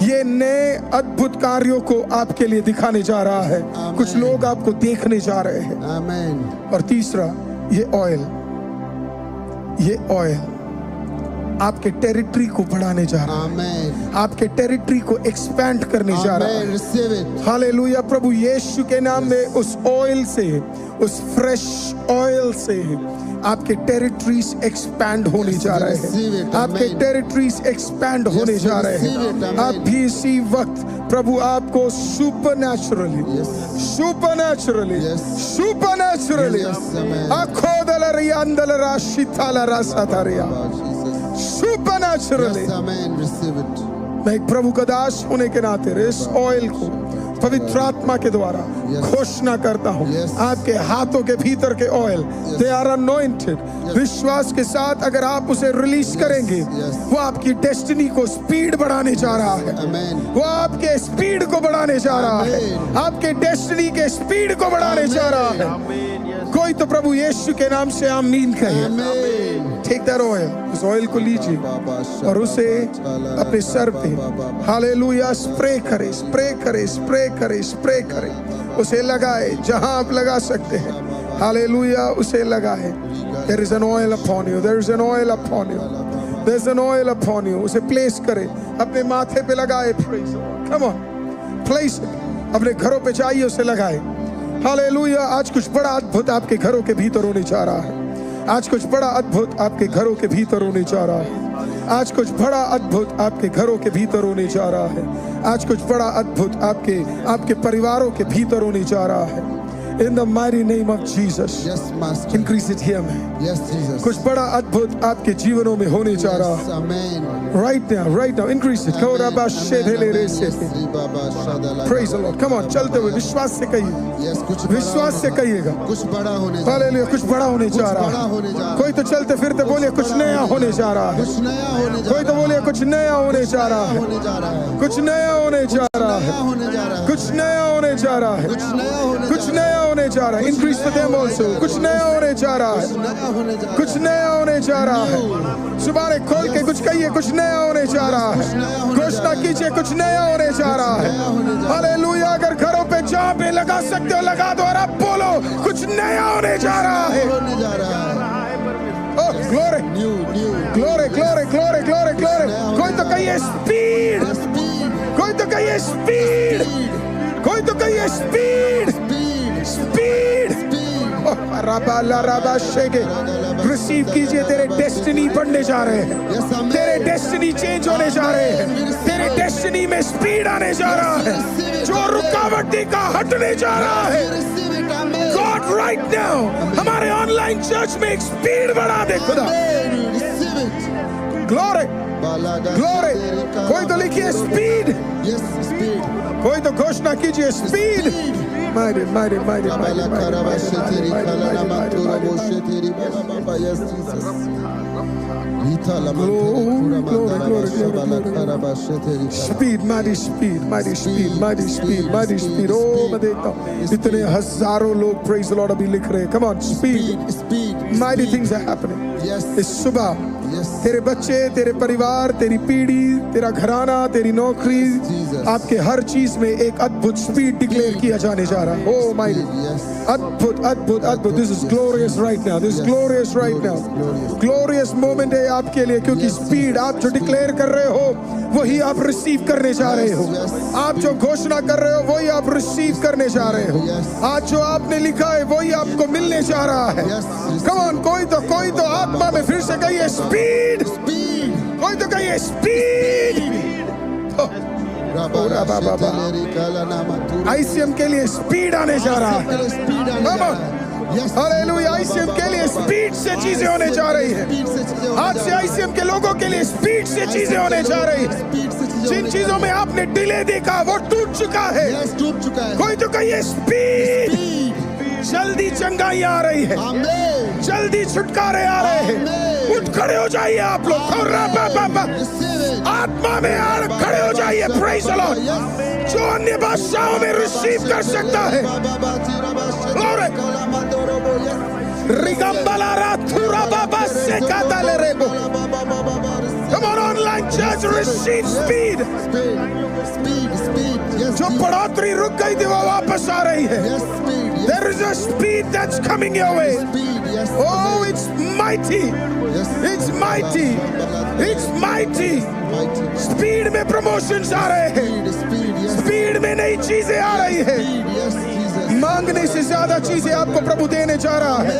Speaker 1: ये नए अद्भुत कार्यों को आपके लिए दिखाने जा रहा है।
Speaker 2: Amen.
Speaker 1: कुछ लोग आपको देखने जा रहे हैं।
Speaker 2: Amen.
Speaker 1: और तीसरा, ये ऑयल आपके टेरिटरी को बढ़ाने जा रहा है,
Speaker 2: Amen.
Speaker 1: आपके टेरिटरी को एक्सपैंड करने जा रहा
Speaker 2: Amen.
Speaker 1: है।
Speaker 2: Receive it.
Speaker 1: हालेलुया। प्रभु यीशु के नाम में उस ऑयल से, उस फ्रेश ऑयल से आपके टेरिटरीज एक्सपैंड होने जा रहे हैं, आपके टेरिटरीज एक्सपैंड होने जा रहे हैं। आप भी इसी वक्त प्रभु आपको सुपरनैचुरली सुपरनैचुरली सुपरनैचुरली मैं एक प्रभु का दास होने के नाते इस ऑयल को पवित्र आत्मा के द्वारा घोषणा करता हूँ। आपके हाथों के भीतर के ऑयल, दे आर अनॉइंटेड। विश्वास के साथ अगर आप उसे रिलीज करेंगे, वो आपकी डेस्टिनी को स्पीड बढ़ाने जा रहा है, वो आपके स्पीड को बढ़ाने जा रहा है, आपके डेस्टिनी के स्पीड को बढ़ाने जा रहा है। कोई तो प्रभु यीशु के नाम से आमीन कहे। टेक दैट ऑयल, उस ऑयल को लीजिए और उसे अपने सर पे हालेलुया स्प्रे करे, स्प्रे करे, स्प्रे करे, स्प्रे करे, उसे लगाए जहां आप लगा सकते हैं। हालेलुया, उसे लगाए। There is an oil upon you, there is an oil upon you, there is an oil upon you। उसे प्लेस करे, अपने माथे पे लगाए। Praise the Lord, come on, place it। अपने घरों पे जाइए, उसे लगाए। हालेलुया। आज कुछ बड़ा अद्भुत आपके घरों के भीतर होने जा रहा है। आज कुछ बड़ा अद्भुत आपके घरों के भीतर होने जा रहा है। आज कुछ बड़ा अद्भुत आपके घरों के भीतर होने जा रहा है। आज कुछ बड़ा अद्भुत आपके परिवारों के भीतर होने जा रहा है। In the mighty name of Jesus,
Speaker 2: Yes, Master.
Speaker 1: increase it here, man।
Speaker 2: Yes, Jesus.
Speaker 1: कुछ बड़ा अद्भुत आपके जीवनों में होने जा रहा है।
Speaker 2: Amen.
Speaker 1: Right now, increase it। Praise the Lord, come on, चलते हुए विश्वास से कहिए,
Speaker 2: Yes, कुछ
Speaker 1: विश्वास से कहिएगा।
Speaker 2: कुछ बड़ा होने जा
Speaker 1: हालेलुया, कुछ बड़ा होने जा रहा
Speaker 2: बड़ा
Speaker 1: है।
Speaker 2: होने जा रहा है।
Speaker 1: कोई तो चलते फिरते बोलिए कुछ नया होने जा रहा है।
Speaker 2: कुछ नया होने जा
Speaker 1: कोई तो बोलिए कुछ नया होने जा रहा है।
Speaker 2: होने जा रहा है।
Speaker 1: कुछ नया होने जा रहा है।
Speaker 2: नया होने जा रहा है।
Speaker 1: कुछ नया होने जा रहा है।
Speaker 2: कुछ नया होने
Speaker 1: कुछ नया होने जा रहा है। Increase for them also. कुछ नया होने जा रहा है।
Speaker 2: नया होने जा रहा है।
Speaker 1: कुछ नया होने जा रहा है। सुबह खोल के कुछ कहिए, कुछ नया होने जा रहा है। घोषणा कीजिए, कुछ नया होने जा रहा है। हालेलुया। अगर घरों पे जहां पे लगा सकते हो लगा दो और आप बोलो कुछ नया होने जा रहा है।
Speaker 2: होने जा रहा है।
Speaker 1: Oh glory,
Speaker 2: new new
Speaker 1: glory, glory, glory, glory, glory. कोई तो कहिए स्पीड,
Speaker 2: स्पीड
Speaker 1: कोई तो कहिए स्पीड, कोई तो कहिए स्पीड,
Speaker 2: स्पीड
Speaker 1: स्पीड। रिसीव कीजिए, तेरे डेस्टिनी बढ़ने जा रहे हैं, तेरे डेस्टिनी चेंज होने जा रहे हैं, तेरे डेस्टिनी में स्पीड आने जा रहा है, जो रुकावट का हटने जा रहा है। गॉड राइट नाउ हमारे ऑनलाइन चर्च में एक स्पीड बढ़ा दे खुदा। Glory, glory. कोई तो लिखिए स्पीड,
Speaker 2: यस स्पीड।
Speaker 1: कोई तो घोषणा कीजिए स्पीड। मारे मारे मारे मारे स्पीड, मारी स्पीड, मारी स्पीड, मारी स्पीड, मारी स्पीड। ओ मैं देखता हूँ इतने हजारों लोग प्रेज द लॉर्ड अभी लिख रहे हैं। Come on, speed,
Speaker 2: speed.
Speaker 1: Mighty things are happening.
Speaker 2: Yes.
Speaker 1: इस सुबह
Speaker 2: Yes.
Speaker 1: तेरे बच्चे, तेरे परिवार, तेरी पीढ़ी, तेरा घराना, तेरी नौकरी,
Speaker 2: Jesus.
Speaker 1: आपके हर चीज में एक अद्भुत स्पीड डिक्लेयर किया जाने जा रहा है। Oh my
Speaker 2: Yes.
Speaker 1: अद्भुत अद्भुत अद्भुत। This is glorious right now, this glorious right now. Glorious moment है आपके लिए, क्योंकि स्पीड आप जो डिक्लेयर कर रहे हो वही आप रिसीव करने जा रहे हो। आप जो घोषणा कर रहे हो वही आप रिसीव करने जा रहे हो। आज जो आपने लिखा है वही आपको मिलने जा रहा है। कम ऑन, कोई तो आत्मा में फिर से कहिए स्पीड,
Speaker 2: स्पीड।
Speaker 1: कोई तो कहिए स्पीड। आईसीएम के लिए स्पीड आने जा रहा है।
Speaker 2: स्पीड आने जा रहा है।
Speaker 1: हालेलुया। आईसीएम के लिए स्पीड से चीजें होने जा रही है। आज से आईसीएम के लोगों के लिए स्पीड से चीजें होने जा रही है। जिन चीजों में आपने डिले देखा वो टूट चुका है।
Speaker 2: टूट चुका है।
Speaker 1: कोई तो कहिए स्पीड। जल्दी चंगाई आ रही है,
Speaker 2: आमीन।
Speaker 1: जल्दी छुटकारे आ रहे हैं। उठ खड़े हो जाइए आप लोग, आत्मा में खड़े हो जाइए। Praise the Lord. जो अन्य भाषाओं में रिसीव कर सकता है, रिगम्बला राथुरा बाबा से काताले रेबो। Come on online church, receive speed।
Speaker 2: Speed speed.
Speaker 1: जो बढ़ोतरी रुक गई थी वो वापस आ रही है। There is a speed that's coming your way.
Speaker 2: Speed, yes.
Speaker 1: Oh, it's mighty.
Speaker 2: Yes.
Speaker 1: It's mighty. It's mighty.
Speaker 2: Mighty.
Speaker 1: Speed में प्रमोशंस आ रहे हैं.
Speaker 2: Speed, speed, yes.
Speaker 1: स्पीड में नई चीजें आ रही है.
Speaker 2: Speed, yes, Jesus.
Speaker 1: मांगने से ज्यादा चीजें आपको प्रभु देने जा रहा है.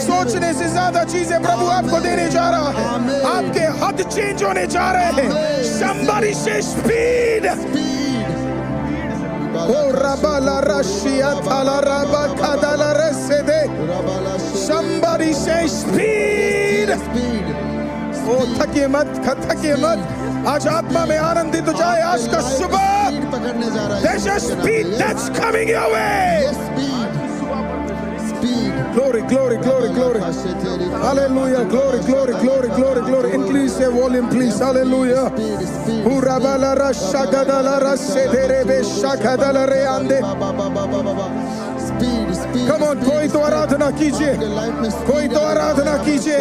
Speaker 1: सोचने से ज्यादा चीजें प्रभु आपको देने जा रहा है. आपके हद चेंज होने जा रहे हैं. Somebody say speed.
Speaker 2: Speed.
Speaker 1: Oh, rabala rashia thala raba kadala resede. Somebody say speed.
Speaker 2: Speed.
Speaker 1: ओ थकिए मत, थकिए मत. आज आत्मा में आनंदित हो जाए. आज का सुबह
Speaker 2: Speed पकड़ने जा रहा है.
Speaker 1: there's a speed that's coming your way.
Speaker 2: Yes, speed. Speed.
Speaker 1: Glory, glory, glory, glory. Hallelujah. Glory, glory, glory, glory, glory. Increase the volume, please. Hallelujah.
Speaker 2: Speed, speed.
Speaker 1: Urabala rashagadala rasedere shakadala reande.
Speaker 2: Speed, speed.
Speaker 1: Come on, कोई तो आराधना कीजिए.
Speaker 2: Life में
Speaker 1: कोई तो आराधना कीजिए.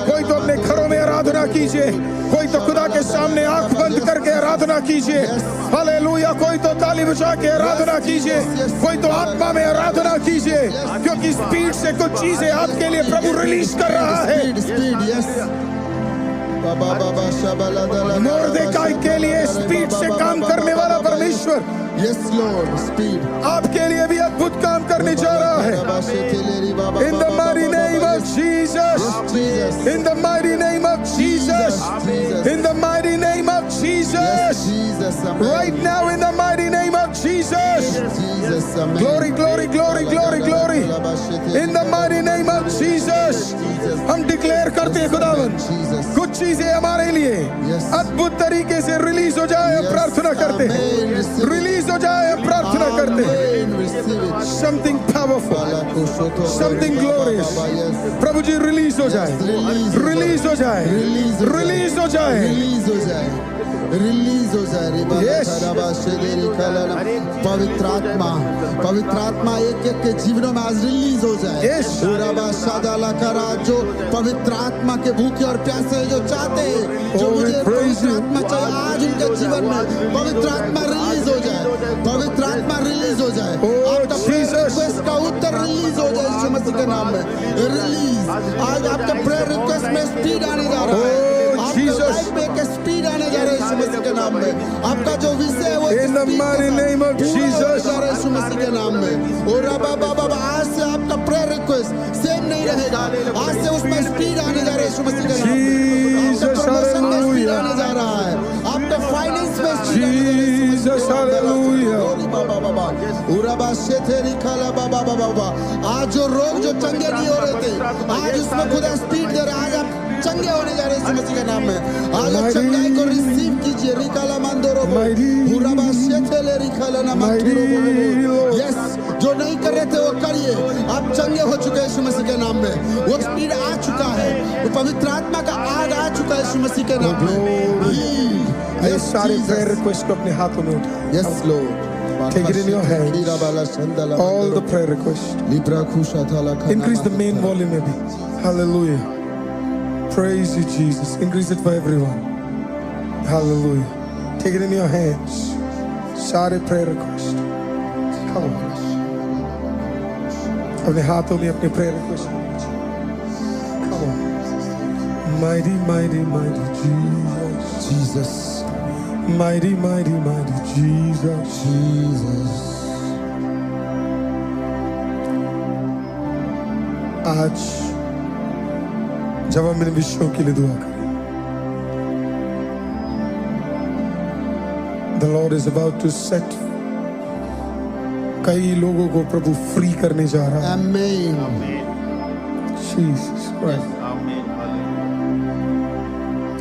Speaker 1: कोई तो अपने घरों में आराधना कीजिए. कोई तो खुदा के सामने आंख बंद करके आराधना कीजिए. हालेलुया. कोई तो ताली बजा के आराधना कीजिए. कोई तो आत्मा में आराधना कीजिए, क्योंकि स्पीड से कुछ चीजें आपके लिए प्रभु रिलीज कर रहा है.
Speaker 2: Speed, speed, yes.
Speaker 1: मोर्देकाई के लिए स्पीड से काम करने वाला परमेश्वर
Speaker 2: Yes, Lord. Speed.
Speaker 1: आपके लिए भी अद्भुत काम करने जा रहा है. In the mighty name of Jesus.
Speaker 2: Jesus.
Speaker 1: In the mighty name of Jesus.
Speaker 2: Jesus.
Speaker 1: In the mighty name of Jesus.
Speaker 2: Jesus. Amen.
Speaker 1: Right now in the mighty name of Jesus.
Speaker 2: Jesus. Amen.
Speaker 1: Glory, glory, glory, glory, glory. In the mighty name of Jesus. हम declare करते हैं खुदावन, कुछ चीजें हमारे लिए अद्भुत तरीके से रिलीज हो जाए. हम प्रार्थना करते हैं. रिलीज हो जाए. हम प्रार्थना करते हैं. Something powerful, something glorious. प्रभु जी रिलीज हो जाए. रिलीज हो जाए. रिलीज हो जाए.
Speaker 2: रिलीज हो जाए. रिलीज हो जाए.
Speaker 1: Yes.
Speaker 2: पवित्र आत्मा, पवित्र आत्मा एक एक के जीवनों में आज रिलीज हो जाए.
Speaker 1: Yes.
Speaker 2: जो पवित्र आत्मा के भूखे और प्यासे हैं, जो चाहते हैं, जो
Speaker 1: Oh, we
Speaker 2: मुझे
Speaker 1: praise
Speaker 2: पवित्र
Speaker 1: you.
Speaker 2: आत्मा चाहिए, आज उनके जीवन में पवित्र आत्मा रिलीज हो जाए. पवित्र आत्मा रिलीज हो जाए.
Speaker 1: Oh,
Speaker 2: आपका प्रेयर
Speaker 1: Jesus.
Speaker 2: रिक्वेस्ट का उत्तर रिलीज हो जाए यीशु मसीह के नाम में. रिलीज. आज आपका प्रेयर रिक्वेस्ट में स्पीड आने जा रहा है.
Speaker 1: Oh,
Speaker 2: आपके
Speaker 1: Jesus.
Speaker 2: लाइफ में एक स्पीड आने जा रहा है यीशु मसीह के नाम में. आपका जो विषय है वो
Speaker 1: In the
Speaker 2: speed के
Speaker 1: mighty
Speaker 2: साथ
Speaker 1: name of
Speaker 2: पूरा होने
Speaker 1: Jesus.
Speaker 2: जा रहा है यीशु मसीह के नाम में. और बाबा आज से आपका प्रेयर रिक्वेस्ट सेम नहीं रहेगा. आज से उसमें स्पीड आने जा रहा है यीशु मसीह के नाम में.
Speaker 1: Jesus,
Speaker 2: आपका प्रमोशन में स्पीड
Speaker 1: hallelujah.
Speaker 2: आने जा रहा है. आपका फाइनेंस में स्पीड आने जा रहा है.
Speaker 1: Jesus, hallelujah.
Speaker 2: आज जो रोग जो चंगे नहीं हो रहे थे, आज उसमें खुदा स्पीड दे रहा है. आज आप चंगे होने जा रहे हैं यीशु मसीह के नाम में. आज आप चंगाई को रिसीव कीजिए. रिकाला मंदोरो हुराबा शेथेले रिकाला ना मंदोरो. यस, जो नहीं कर रहे थे वो करिए. आप चंगे हो चुके हैं यीशु मसीह के नाम में. वो स्पीड आ चुका है. वो पवित्र आत्मा का आग आ चुका है यीशु मसीह के नाम में.
Speaker 1: ये सारे प्रेयर रिक्वेस्ट को अपने हाथों में उठाएं.
Speaker 2: Yes, Lord.
Speaker 1: Take it in your hands. All the prayer requests. Increase the main volume maybe. Hallelujah. Praise you, Jesus. Increase it for everyone. Hallelujah. Take it in your hands. सारे prayer requests. Come on. अपने हाथों में अपने prayer requests. Come on. Mighty, mighty, mighty Jesus.
Speaker 2: Jesus.
Speaker 1: Mighty, mighty, mighty Jesus.
Speaker 2: Jesus.
Speaker 1: आज जब हम इन विषयों के लिए दुआ करें, The Lord is about to set कई लोगों को प्रभु फ्री करने जा रहा है.
Speaker 2: Amen.
Speaker 1: Jesus Christ.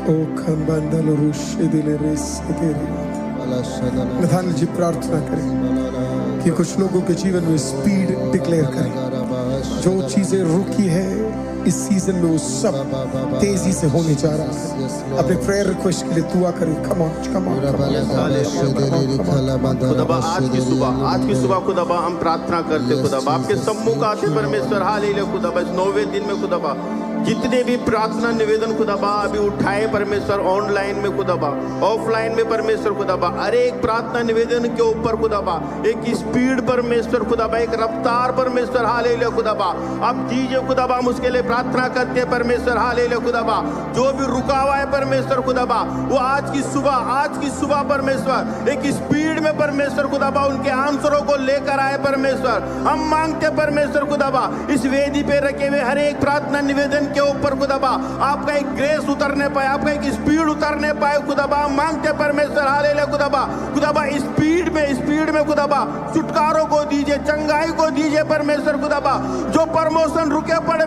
Speaker 1: ओ खंबंदल रुशे दिले रेसे तेरे. नथानिएल जी प्रार्थना करें कि कुछ लोगों के जीवन में स्पीड डिक्लेयर करें. जो चीजें रुकी है इस सीजन में वो सब तेजी से होने जा रहा है. अपने प्रेयर रिक्वेस्ट के लिए दुआ करें. कम ऑन
Speaker 3: खुदाबा आज की सुबह खुदाबा हम प्रार्थना करते खुदाबा आपके सम्मुख आते परमेश्वर. हालेलुया खुदाबा इस 9वें दिन में खुदाबा जितने भी प्रार्थना निवेदन खुदाबा अभी उठाए परमेश्वर, ऑनलाइन में खुदाबा, ऑफलाइन में परमेश्वर खुदाबा, हर एक प्रार्थना निवेदन के ऊपर खुदाबा एक स्पीड परमेश्वर खुदाबा, एक रफ्तार परमेश्वर हालेलुया खुदाबा अब दीजिए खुदाबा। हम उसके लिए प्रार्थना करते हैं परमेश्वर हालेलुया खुदाबा। जो भी रुका हुआ है परमेश्वर खुदाबा, वो आज की सुबह परमेश्वर एक स्पीड में परमेश्वर खुदाबा उनके आंसरों को लेकर आए परमेश्वर। हम मांगते परमेश्वर खुदाबा इस वेदी पे रखे हुए हर एक प्रार्थना निवेदन के ऊपर खुदाबा आपका एक ग्रेस उतरने पाए, आपका एक स्पीड उतरने पाए खुदाबा। हम मांगते परमेश्वर हालेलुया खुदाबा स्पीड में खुदाबा छुटकारों को दीजिए, चंगाई को दीजिए परमेश्वर खुदाबा। जो प्रमोशन रुके पड़े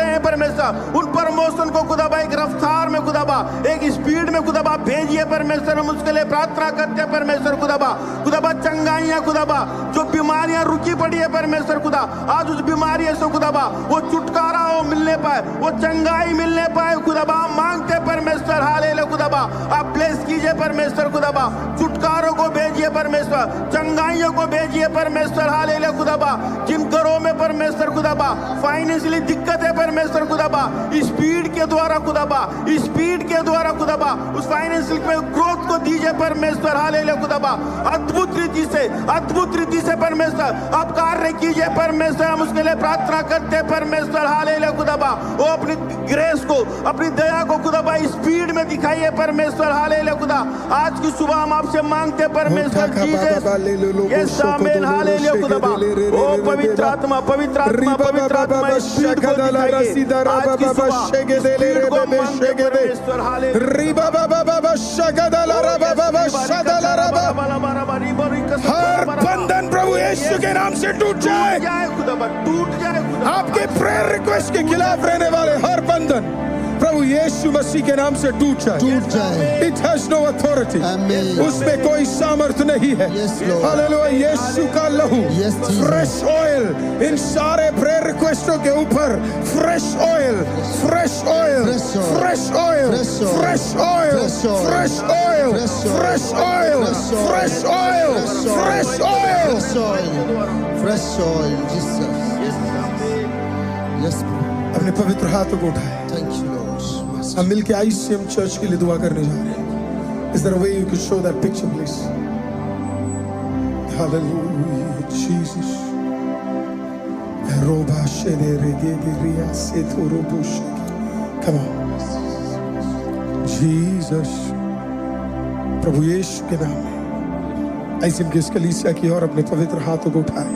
Speaker 3: हैं परमेश्वर, उन प्रमोशन को खुदाबा एक रफ्तार में खुदाबा एक स्पीड में खुदाबा भेजिए परमेश्वर। हम उसके लिए प्रार्थना करते हैं परमेश्वर खुदाबा चंगाइयां खुदाबा, जो बीमारियां रुकी पड़ी है परमेश्वर खुदा, आज उस बीमारियों से खुदाबा वो छुटकारा हो मिलने पाए, वो चंगाई मिलने पाए खुदाबा। मांगते परमेश्वर हालेलुया खुदाबा आप ब्लेस कीजिए परमेश्वर खुदाबा, छुटकारों को भेजिए परमेश्वर, चंगाइयों को भेजिए परमेश्वर हालेलुया खुदाबा। जिन घरों में परमेश्वर खुदाबा फाइनेंशियली दिक्कत है परमेश्वर खुदाबा, स्पीड के द्वारा खुदाबा उस फाइनेंशियल में ग्रोथ को दीजिए परमेश्वर हालेलुया खुदाबा। अद्भुत रीति से परमेश्वर आप कार्य कीजिए परमेश्वर। हम उसके लिए प्रार्थना करते हैं परमेश्वर हालेलुया खुदाबा। वो अपनी ग्रेस को, अपनी दया को खुदाबा स्पीड में दिखाइए परमेश्वर हालेलुया खुदा। आज की सुबह हम आपसे मांगते हैं परमेश्वर जीसस आमीन हालेलुया खुदाबा। ओ पवित्र आत्मा स्पीड को दिखाइए आज की सुबह, स्पीड को मांगते परमेश्वर हालेलुया।
Speaker 1: हर बंधन प्रभु यीशु के नाम से टूट जाए
Speaker 3: खुदाबा, टूट जाए खुदाबा।
Speaker 1: आपके प्रेयर रिक्वेस्ट के खिलाफ रहने वाले हर बंधन प्रभु यीशु मसीह के नाम से टूट जाए। इट हैज नो अथॉरिटी, उसमें कोई सामर्थ नहीं है। हालेलुया, यीशु का लहू, फ्रेश ऑयल इन सारे प्रेयर रिक्वेस्टों के ऊपर, फ्रेश ऑयल अपने पवित्र हाथों को उठाए। हम मिलके ICM चर्च के लिए दुआ करने जा रहे हैं। Is there a way you could show that picture, please? Hallelujah, Jesus. Come on. Jesus. प्रभु यीशु के नाम में ICM की इस कलीसिया की और अपने पवित्र हाथों को उठाए,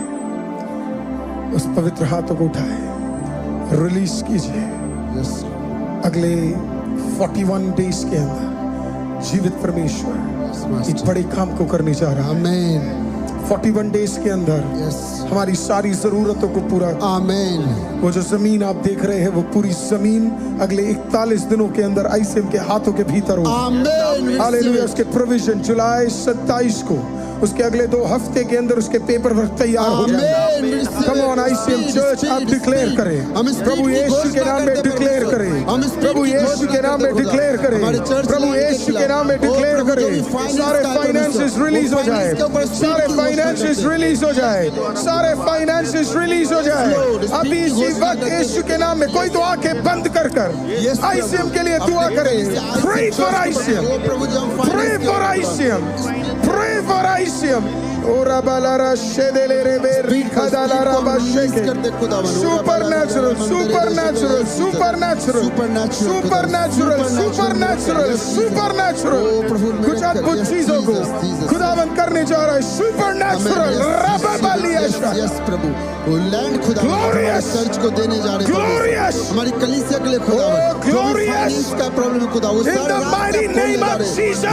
Speaker 1: उस पवित्र हाथों को उठाए, रिलीज कीजिए। अगले 41 डेज के अंदर जीवित परमेश्वर एक बड़े काम को करने जा रहा है। आमीन। 41 डेज के अंदर हमारी सारी जरूरतों को पूरा, आमीन। वो जो जमीन आप देख रहे हैं वो पूरी जमीन अगले 41 दिनों के अंदर ICM के हाथों के भीतर हो। आमीन। हालेलुया। उसके प्रोविजन जुलाई 27 को, उसके अगले 2 हफ्ते के अंदर उसके पेपर वर्क तैयार हो जाएंगे। कम ऑन ICM चर्च, आप डिक्लेयर करें, प्रभु यीशु के नाम में डिक्लेयर करें, प्रभु यीशु के नाम में डिक्लेयर करें, प्रभु यीशु के नाम में डिक्लेयर करें। सारे फाइनेंसेस रिलीज हो जाए, सारे फाइनेंसेस रिलीज हो जाए, सारे फाइनेंसेस रिलीज हो जाए अभी इसी वक्त यीशु के नाम में। कोई तो आंखें बंद कर ICM के लिए दुआ करें। Pray for ICM, pray for ICM, pray for ICM. Ora balara shedele rebe rikadala raba sheke. Supernatural, supernatural, supernatural, supernatural, supernatural, supernatural. कुछ अद्भुत चीजों को खुदावन करने जा रहा है। Supernatural, रबा बालियाशा।
Speaker 2: वो लैंड खुदा चर्च को देने जा रहे हैं, हमारी कलीसिया के लिए खुदावन, इसका प्रॉब्लम खुदा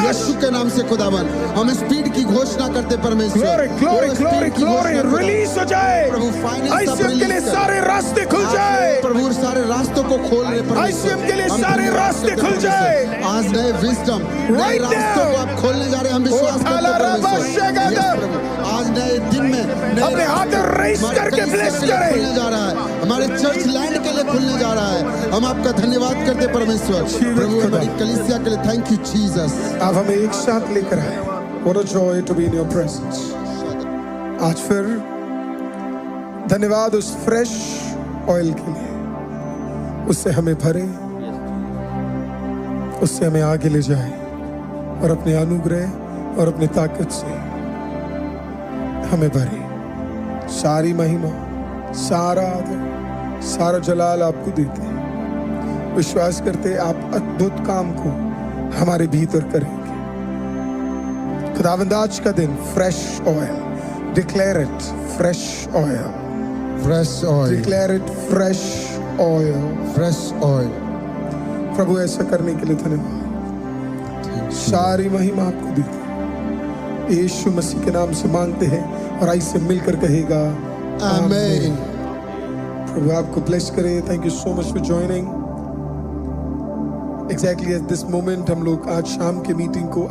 Speaker 2: यीशु के नाम से खुदावन हम स्पीड की घोषणा करते परमेश्वर।
Speaker 1: ग्लोरी रिलीज हो जाए, ICM के लिए सारे रास्ते खुल जाए,
Speaker 2: प्रभु सारे रास्तों को खोल रहे
Speaker 1: ICM के लिए सारे रास्ते खुल जाए।
Speaker 2: आज नए विजडम, नए रास्तों को आप खोलने जा रहे हैं। हम विश्वास करते हैं आज नए दिन में
Speaker 1: अपने हाथ रेस करके ब्लेस करें।
Speaker 2: खुलने जा रहा है, हमारे चर्च लैंड के लिए खुलने जा रहा है। हम आपका धन्यवाद करते परमेश्वर। प्रभु हमारी कलीसिया के लिए थैंक यू जीसस।
Speaker 1: आप हमें एक साथ लेकर आए। What a joy to be in your presence. आज फिर धन्यवाद उस फ्रेश ऑयल के लिए, उससे हमें भरे, उससे हमें आगे ले जाए और अपने अनुग्रह और अपने ताकत से हमें भरे। सारी महिमा, सारा आदर, सारा जलाल आपको देते हैं। विश्वास करते आप अद्भुत काम को हमारे भीतर करेंगे। खुदावंद आज का दिन fresh oil, declare it fresh oil,
Speaker 2: fresh oil,
Speaker 1: declare it fresh oil.
Speaker 2: Fresh oil.
Speaker 1: प्रभु ऐसा करने के लिए धन्यवाद। सारी महिमा आपको देते हैं। यीशु मसीह के नाम से मांगते हैं और आई से मिलकर कहेगा
Speaker 2: आमीन।
Speaker 1: प्रभु आपको ब्लेस करे। Thank you so much for joining. Exactly at this moment हम लोग आज शाम के मीटिंग को